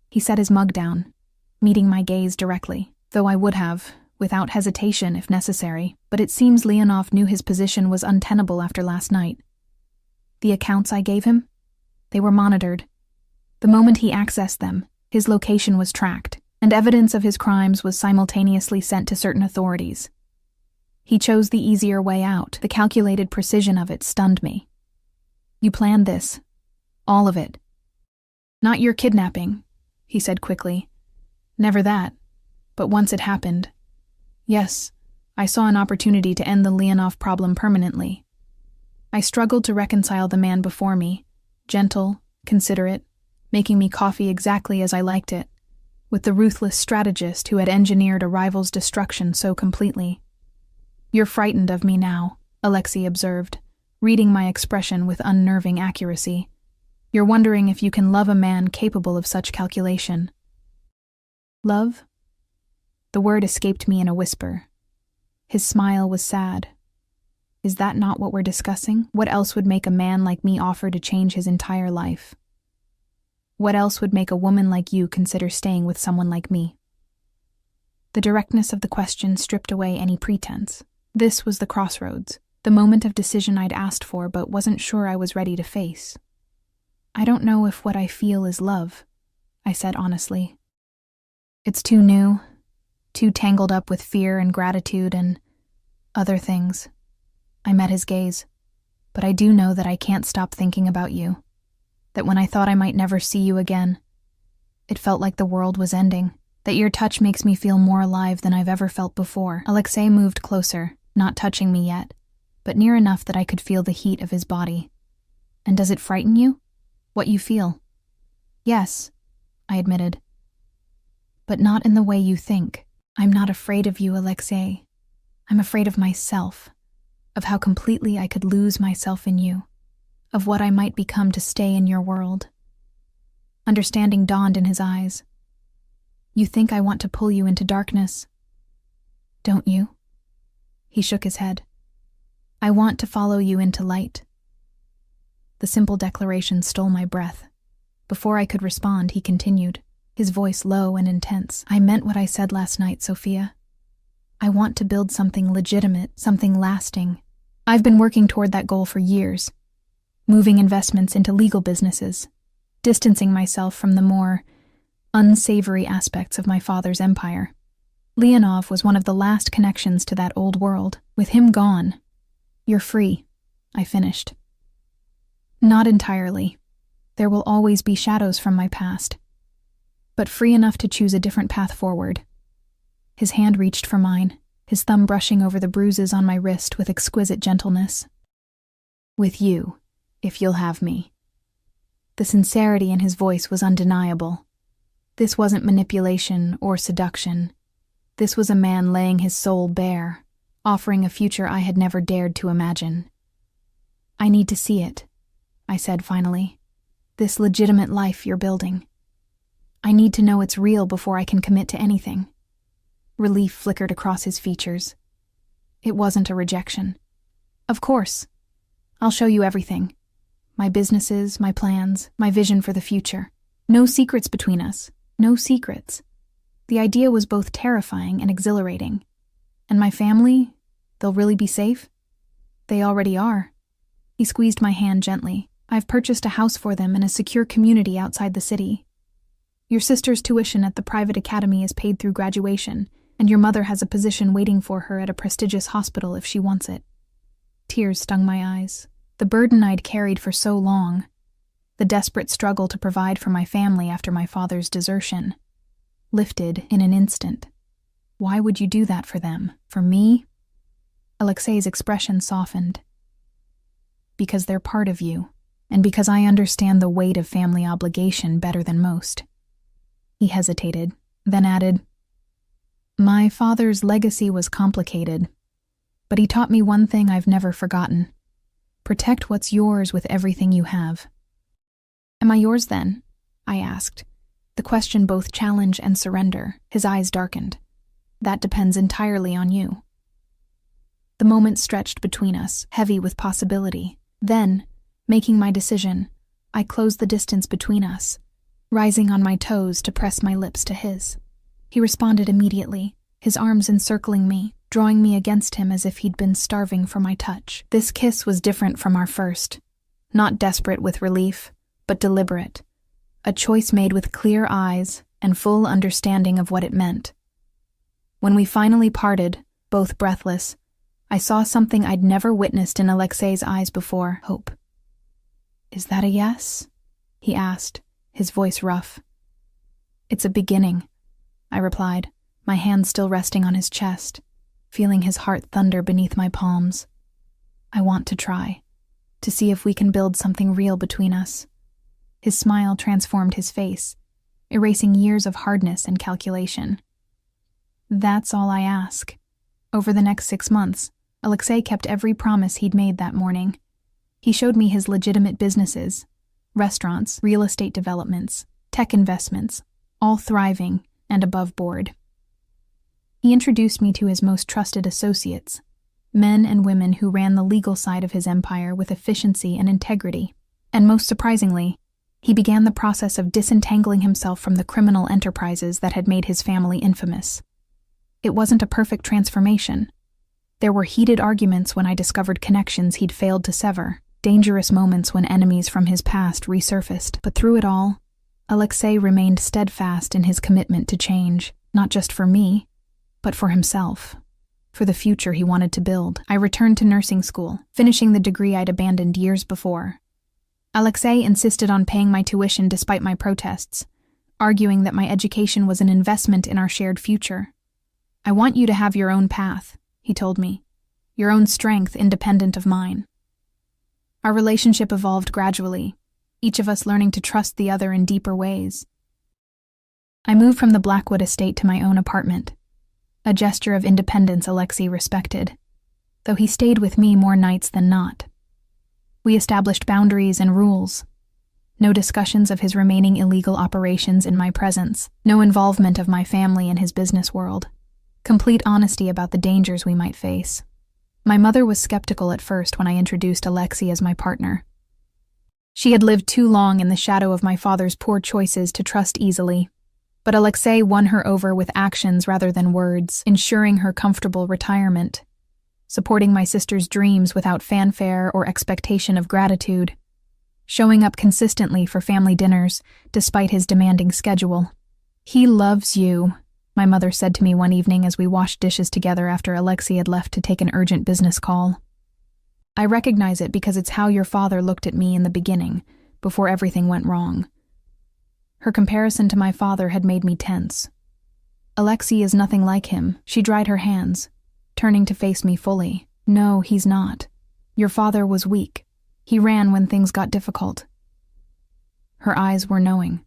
[SPEAKER 1] He set his mug down, meeting my gaze directly, though I would have, without hesitation if necessary, but it seems Leonov knew his position was untenable after last night. The accounts I gave him? They were monitored. The moment he accessed them, his location was tracked, and evidence of his crimes was simultaneously sent to certain authorities. He chose the easier way out. The calculated precision of it stunned me. You planned this. All of it. Not your kidnapping, he said quickly. Never that. But once it happened. Yes, I saw an opportunity to end the Leonov problem permanently. I struggled to reconcile the man before me, gentle, considerate, making me coffee exactly as I liked it, with the ruthless strategist who had engineered a rival's destruction so completely. You're frightened of me now, Alexei observed, reading my expression with unnerving accuracy. You're wondering if you can love a man capable of such calculation. Love? The word escaped me in a whisper. His smile was sad. Is that not what we're discussing? What else would make a man like me offer to change his entire life? What else would make a woman like you consider staying with someone like me? The directness of the question stripped away any pretense. This was the crossroads, the moment of decision I'd asked for but wasn't sure I was ready to face. I don't know if what I feel is love, I said honestly. It's too new, too tangled up with fear and gratitude and other things. I met his gaze, but I do know that I can't stop thinking about you. That when I thought I might never see you again, it felt like the world was ending. That your touch makes me feel more alive than I've ever felt before. Alexei moved closer, not touching me yet, but near enough that I could feel the heat of his body. And does it frighten you? What you feel? Yes, I admitted, but not in the way you think. I'm not afraid of you, Alexei. I'm afraid of myself, of how completely I could lose myself in you, of what I might become to stay in your world. Understanding dawned in his eyes. You think I want to pull you into darkness, don't you? He shook his head. I want to follow you into light. The simple declaration stole my breath. Before I could respond, he continued, his voice low and intense. I meant what I said last night, Sophia. I want to build something legitimate, something lasting. I've been working toward that goal for years, moving investments into legal businesses, distancing myself from the more unsavory aspects of my father's empire. Leonov was one of the last connections to that old world. With him gone, you're free, I finished. Not entirely. There will always be shadows from my past, but free enough to choose a different path forward. His hand reached for mine, his thumb brushing over the bruises on my wrist with exquisite gentleness. With you, if you'll have me. The sincerity in his voice was undeniable. This wasn't manipulation or seduction. This was a man laying his soul bare, offering a future I had never dared to imagine. I need to see it, I said finally. This legitimate life you're building. I need to know it's real before I can commit to anything. Relief flickered across his features. It wasn't a rejection. Of course. I'll show you everything. My businesses, my plans, my vision for the future. No secrets between us. No secrets. The idea was both terrifying and exhilarating. And my family, they'll really be safe? They already are. He squeezed my hand gently. I've purchased a house for them in a secure community outside the city. Your sister's tuition at the private academy is paid through graduation, and your mother has a position waiting for her at a prestigious hospital if she wants it. Tears stung my eyes. The burden I'd carried for so long, the desperate struggle to provide for my family after my father's desertion, lifted in an instant. Why would you do that for them? For me? Alexei's expression softened. Because they're part of you, and because I understand the weight of family obligation better than most. He hesitated, then added, My father's legacy was complicated, but he taught me one thing I've never forgotten. Protect what's yours with everything you have. Am I yours then? I asked. The question both challenge and surrender. His eyes darkened. That depends entirely on you. The moment stretched between us, heavy with possibility. Then, making my decision, I closed the distance between us, rising on my toes to press my lips to his. He responded immediately, his arms encircling me, drawing me against him as if he'd been starving for my touch. This kiss was different from our first. Not desperate with relief, but deliberate. A choice made with clear eyes and full understanding of what it meant. When we finally parted, both breathless, I saw something I'd never witnessed in Alexei's eyes before. Hope. Is that a yes? He asked, his voice rough. It's a beginning, I replied, my hand still resting on his chest, feeling his heart thunder beneath my palms. I want to try, to see if we can build something real between us. His smile transformed his face, erasing years of hardness and calculation. That's all I ask. Over the next 6 months, Alexei kept every promise he'd made that morning. He showed me his legitimate businesses, restaurants, real estate developments, tech investments, all thriving and above board. He introduced me to his most trusted associates, men and women who ran the legal side of his empire with efficiency and integrity. And most surprisingly, he began the process of disentangling himself from the criminal enterprises that had made his family infamous. It wasn't a perfect transformation. There were heated arguments when I discovered connections he'd failed to sever, dangerous moments when enemies from his past resurfaced. But through it all, Alexei remained steadfast in his commitment to change, not just for me, but for himself, for the future he wanted to build. I returned to nursing school, finishing the degree I'd abandoned years before. Alexei insisted on paying my tuition despite my protests, arguing that my education was an investment in our shared future. I want you to have your own path, he told me, your own strength independent of mine. Our relationship evolved gradually, each of us learning to trust the other in deeper ways. I moved from the Blackwood estate to my own apartment, a gesture of independence Alexei respected, though he stayed with me more nights than not. We established boundaries and rules. No discussions of his remaining illegal operations in my presence, no involvement of my family in his business world, complete honesty about the dangers we might face. My mother was skeptical at first when I introduced Alexei as my partner. She had lived too long in the shadow of my father's poor choices to trust easily, but Alexei won her over with actions rather than words, ensuring her comfortable retirement, supporting my sister's dreams without fanfare or expectation of gratitude, showing up consistently for family dinners despite his demanding schedule. "He loves you," my mother said to me one evening as we washed dishes together after Alexei had left to take an urgent business call. "I recognize it because it's how your father looked at me in the beginning, before everything went wrong." Her comparison to my father had made me tense. "Alexei is nothing like him," she dried her hands, turning to face me fully. "No, he's not. Your father was weak. He ran when things got difficult." Her eyes were knowing.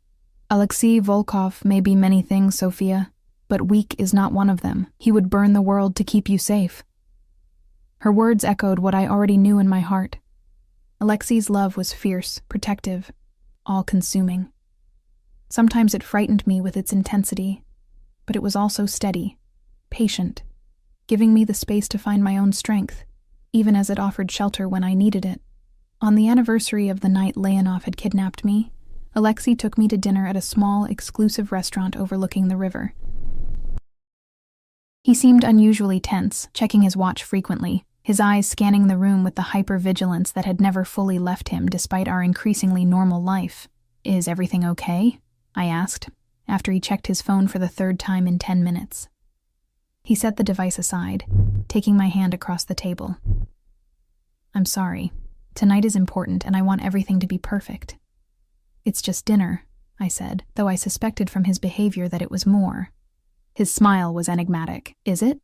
[SPEAKER 1] "Alexei Volkov may be many things, Sophia, but weak is not one of them. He would burn the world to keep you safe." Her words echoed what I already knew in my heart. Alexei's love was fierce, protective, all-consuming. Sometimes it frightened me with its intensity, but it was also steady, patient, giving me the space to find my own strength, even as it offered shelter when I needed it. On the anniversary of the night Leonov had kidnapped me, Alexei took me to dinner at a small, exclusive restaurant overlooking the river. He seemed unusually tense, checking his watch frequently, his eyes scanning the room with the hyper-vigilance that had never fully left him despite our increasingly normal life. "Is everything okay?" I asked, after he checked his phone for the third time in 10 minutes. He set the device aside, taking my hand across the table. "I'm sorry. Tonight is important and I want everything to be perfect." "It's just dinner," I said, though I suspected from his behavior that it was more. His smile was enigmatic. "Is it?"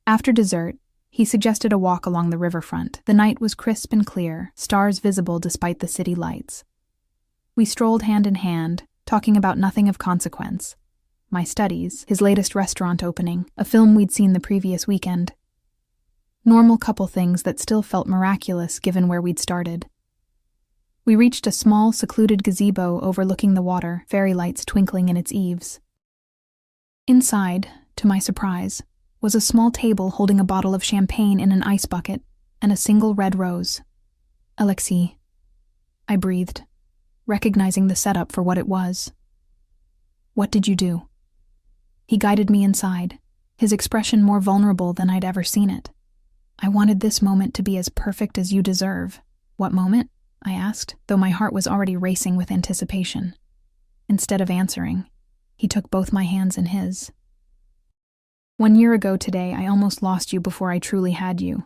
[SPEAKER 1] After dessert, he suggested a walk along the riverfront. The night was crisp and clear, stars visible despite the city lights. We strolled hand in hand, talking about nothing of consequence. My studies, his latest restaurant opening, a film we'd seen the previous weekend. Normal couple things that still felt miraculous given where we'd started. We reached a small, secluded gazebo overlooking the water, fairy lights twinkling in its eaves. Inside, to my surprise, was a small table holding a bottle of champagne in an ice bucket and a single red rose. "Alexei," I breathed, recognizing the setup for what it was. "What did you do?" He guided me inside, his expression more vulnerable than I'd ever seen it. "I wanted this moment to be as perfect as you deserve." "What moment?" I asked, though my heart was already racing with anticipation. Instead of answering, he took both my hands in his. "1 year ago today, I almost lost you before I truly had you.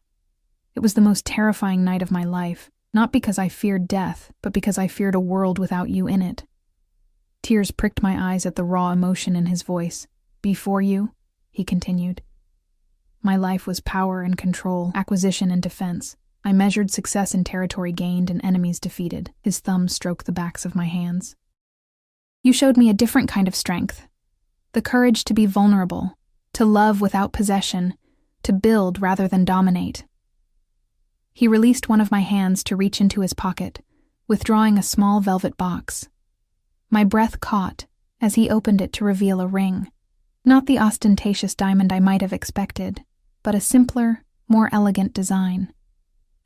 [SPEAKER 1] It was the most terrifying night of my life, not because I feared death, but because I feared a world without you in it." Tears pricked my eyes at the raw emotion in his voice. "Before you," he continued, "my life was power and control, acquisition and defense. I measured success in territory gained and enemies defeated." His thumb stroked the backs of my hands. "You showed me a different kind of strength. The courage to be vulnerable, to love without possession, to build rather than dominate." He released one of my hands to reach into his pocket, withdrawing a small velvet box. My breath caught as he opened it to reveal a ring. Not the ostentatious diamond I might have expected, but a simpler, more elegant design.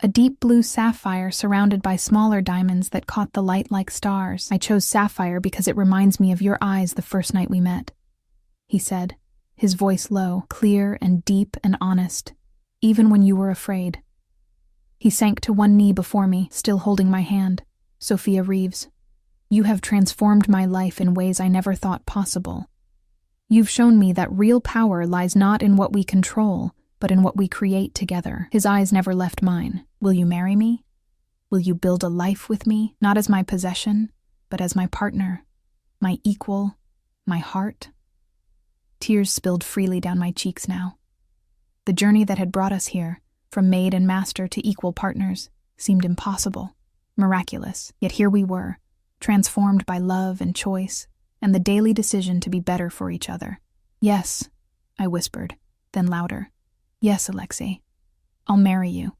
[SPEAKER 1] A deep blue sapphire surrounded by smaller diamonds that caught the light like stars. "I chose sapphire because it reminds me of your eyes the first night we met," he said, his voice low, clear and deep and honest, "even when you were afraid." He sank to one knee before me, still holding my hand. "Sophia Reeves, you have transformed my life in ways I never thought possible. You've shown me that real power lies not in what we control, but in what we create together." His eyes never left mine. "Will you marry me? Will you build a life with me, not as my possession, but as my partner, my equal, my heart?" Tears spilled freely down my cheeks now. The journey that had brought us here, from maid and master to equal partners, seemed impossible, miraculous, yet here we were, transformed by love and choice, and the daily decision to be better for each other. Yes, I whispered, then louder. Yes, Alexei. I'll marry you.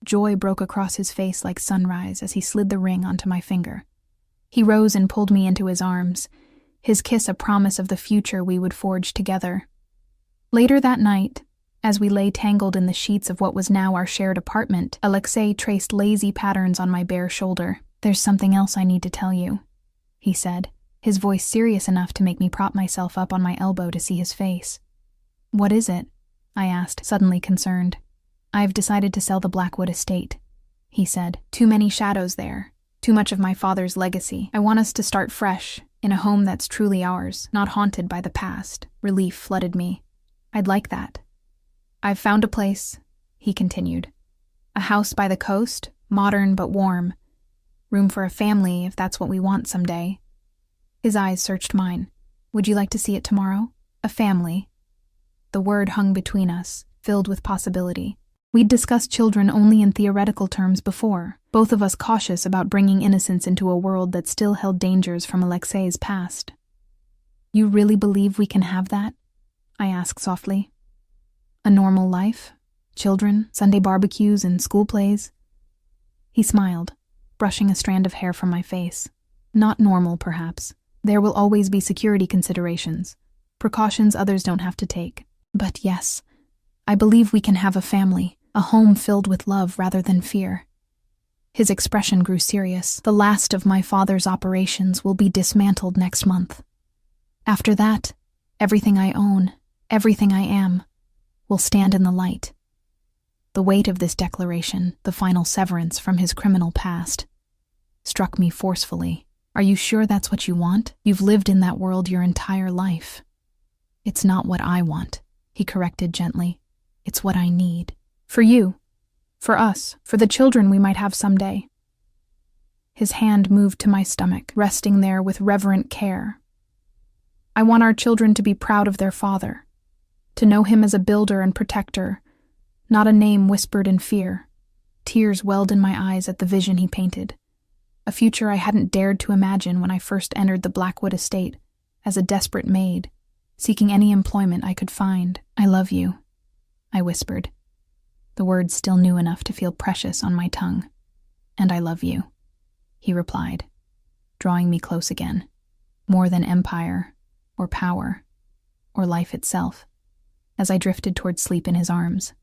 [SPEAKER 1] Joy broke across his face like sunrise as he slid the ring onto my finger. He rose and pulled me into his arms, his kiss a promise of the future we would forge together. Later that night, as we lay tangled in the sheets of what was now our shared apartment, Alexei traced lazy patterns on my bare shoulder. There's something else I need to tell you, he said, his voice serious enough to make me prop myself up on my elbow to see his face. What is it? I asked, suddenly concerned. I've decided to sell the Blackwood estate, he said. Too many shadows there. Too much of my father's legacy. I want us to start fresh, in a home that's truly ours, not haunted by the past. Relief flooded me. I'd like that. I've found a place, he continued. A house by the coast, modern but warm. Room for a family if that's what we want someday. His eyes searched mine. Would you like to see it tomorrow? A family. The word hung between us, filled with possibility. We'd discussed children only in theoretical terms before, both of us cautious about bringing innocence into a world that still held dangers from Alexei's past. You really believe we can have that? I asked softly. A normal life? Children, Sunday barbecues, and school plays? He smiled, brushing a strand of hair from my face. Not normal, perhaps. There will always be security considerations, precautions others don't have to take. But yes, I believe we can have a family, a home filled with love rather than fear. His expression grew serious. The last of my father's operations will be dismantled next month. After that, everything I own, everything I am, will stand in the light. The weight of this declaration, the final severance from his criminal past, struck me forcefully. Are you sure that's what you want? You've lived in that world your entire life. It's not what I want, he corrected gently. It's what I need. For you. For us. For the children we might have someday. His hand moved to my stomach, resting there with reverent care. I want our children to be proud of their father, to know him as a builder and protector, not a name whispered in fear. Tears welled in my eyes at the vision he painted, a future I hadn't dared to imagine when I first entered the Blackwood estate as a desperate maid, seeking any employment I could find. I love you, I whispered, the words still new enough to feel precious on my tongue. And I love you, he replied, drawing me close again, more than empire, or power, or life itself. As I drifted toward sleep in his arms,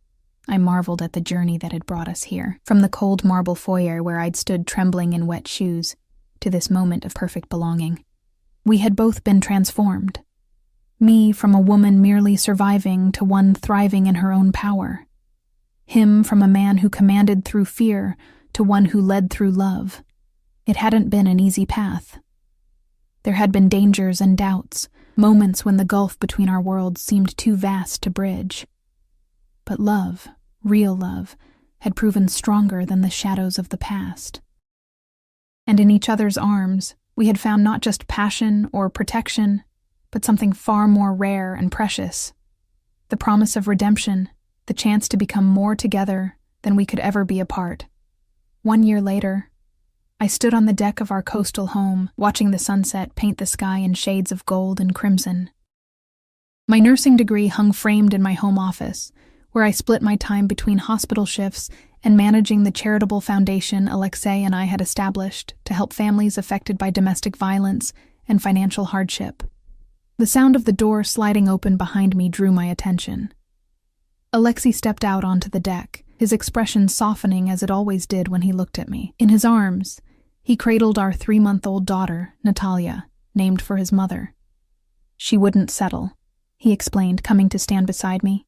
[SPEAKER 1] I marveled at the journey that had brought us here, from the cold marble foyer where I'd stood trembling in wet shoes, to this moment of perfect belonging. We had both been transformed. Me from a woman merely surviving to one thriving in her own power. Him from a man who commanded through fear to one who led through love. It hadn't been an easy path. There had been dangers and doubts, moments when the gulf between our worlds seemed too vast to bridge. But love, real love, had proven stronger than the shadows of the past. And in each other's arms, we had found not just passion or protection, but something far more rare and precious. The promise of redemption, the chance to become more together than we could ever be apart. 1 year later, I stood on the deck of our coastal home, watching the sunset paint the sky in shades of gold and crimson. My nursing degree hung framed in my home office, where I split my time between hospital shifts and managing the charitable foundation Alexei and I had established to help families affected by domestic violence and financial hardship. The sound of the door sliding open behind me drew my attention. Alexei stepped out onto the deck, his expression softening as it always did when he looked at me. In his arms, he cradled our 3-month-old daughter, Natalia, named for his mother. She wouldn't settle, he explained, coming to stand beside me.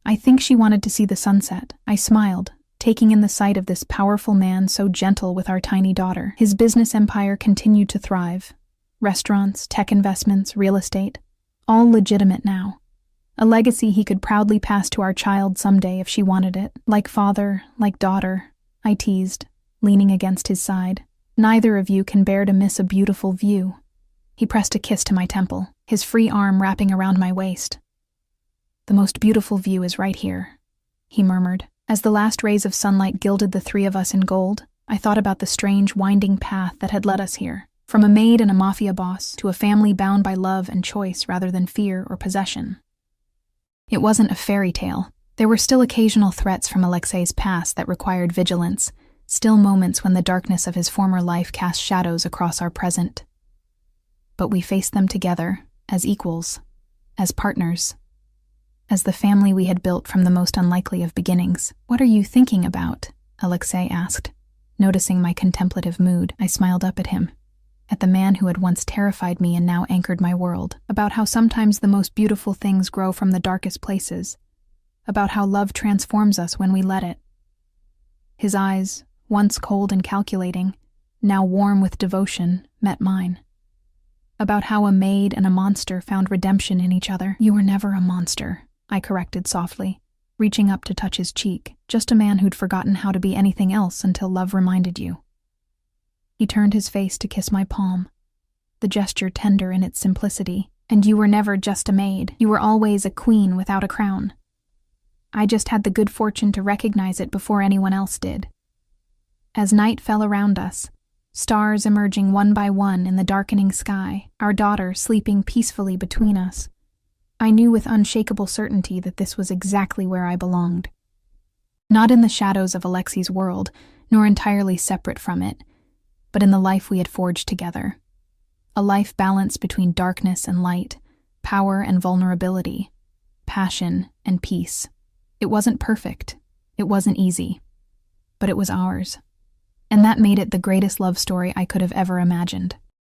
[SPEAKER 1] I think she wanted to see the sunset. I smiled, taking in the sight of this powerful man so gentle with our tiny daughter. His business empire continued to thrive. Restaurants, tech investments, real estate, all legitimate now. A legacy he could proudly pass to our child someday if she wanted it. Like father, like daughter, I teased, leaning against his side. Neither of you can bear to miss a beautiful view. He pressed a kiss to my temple, his free arm wrapping around my waist. The most beautiful view is right here, he murmured. As the last rays of sunlight gilded the three of us in gold, I thought about the strange, winding path that had led us here. From a maid and a mafia boss to a family bound by love and choice rather than fear or possession. It wasn't a fairy tale. There were still occasional threats from Alexei's past that required vigilance, still moments when the darkness of his former life cast shadows across our present. But we faced them together, as equals, as partners, as the family we had built from the most unlikely of beginnings. "What are you thinking about?" Alexei asked. Noticing my contemplative mood, I smiled up at him, at the man who had once terrified me and now anchored my world, about how sometimes the most beautiful things grow from the darkest places, about how love transforms us when we let it. His eyes, once cold and calculating, now warm with devotion, met mine. About how a maid and a monster found redemption in each other. "You were never a monster," I corrected softly, reaching up to touch his cheek, "just a man who'd forgotten how to be anything else until love reminded you." He turned his face to kiss my palm, the gesture tender in its simplicity. "And you were never just a maid. You were always a queen without a crown. I just had the good fortune to recognize it before anyone else did." As night fell around us, stars emerging one by one in the darkening sky, our daughter sleeping peacefully between us, I knew with unshakable certainty that this was exactly where I belonged. Not in the shadows of Alexei's world, nor entirely separate from it, but in the life we had forged together. A life balanced between darkness and light, power and vulnerability, passion and peace. It wasn't perfect, it wasn't easy, but it was ours. And that made it the greatest love story I could have ever imagined.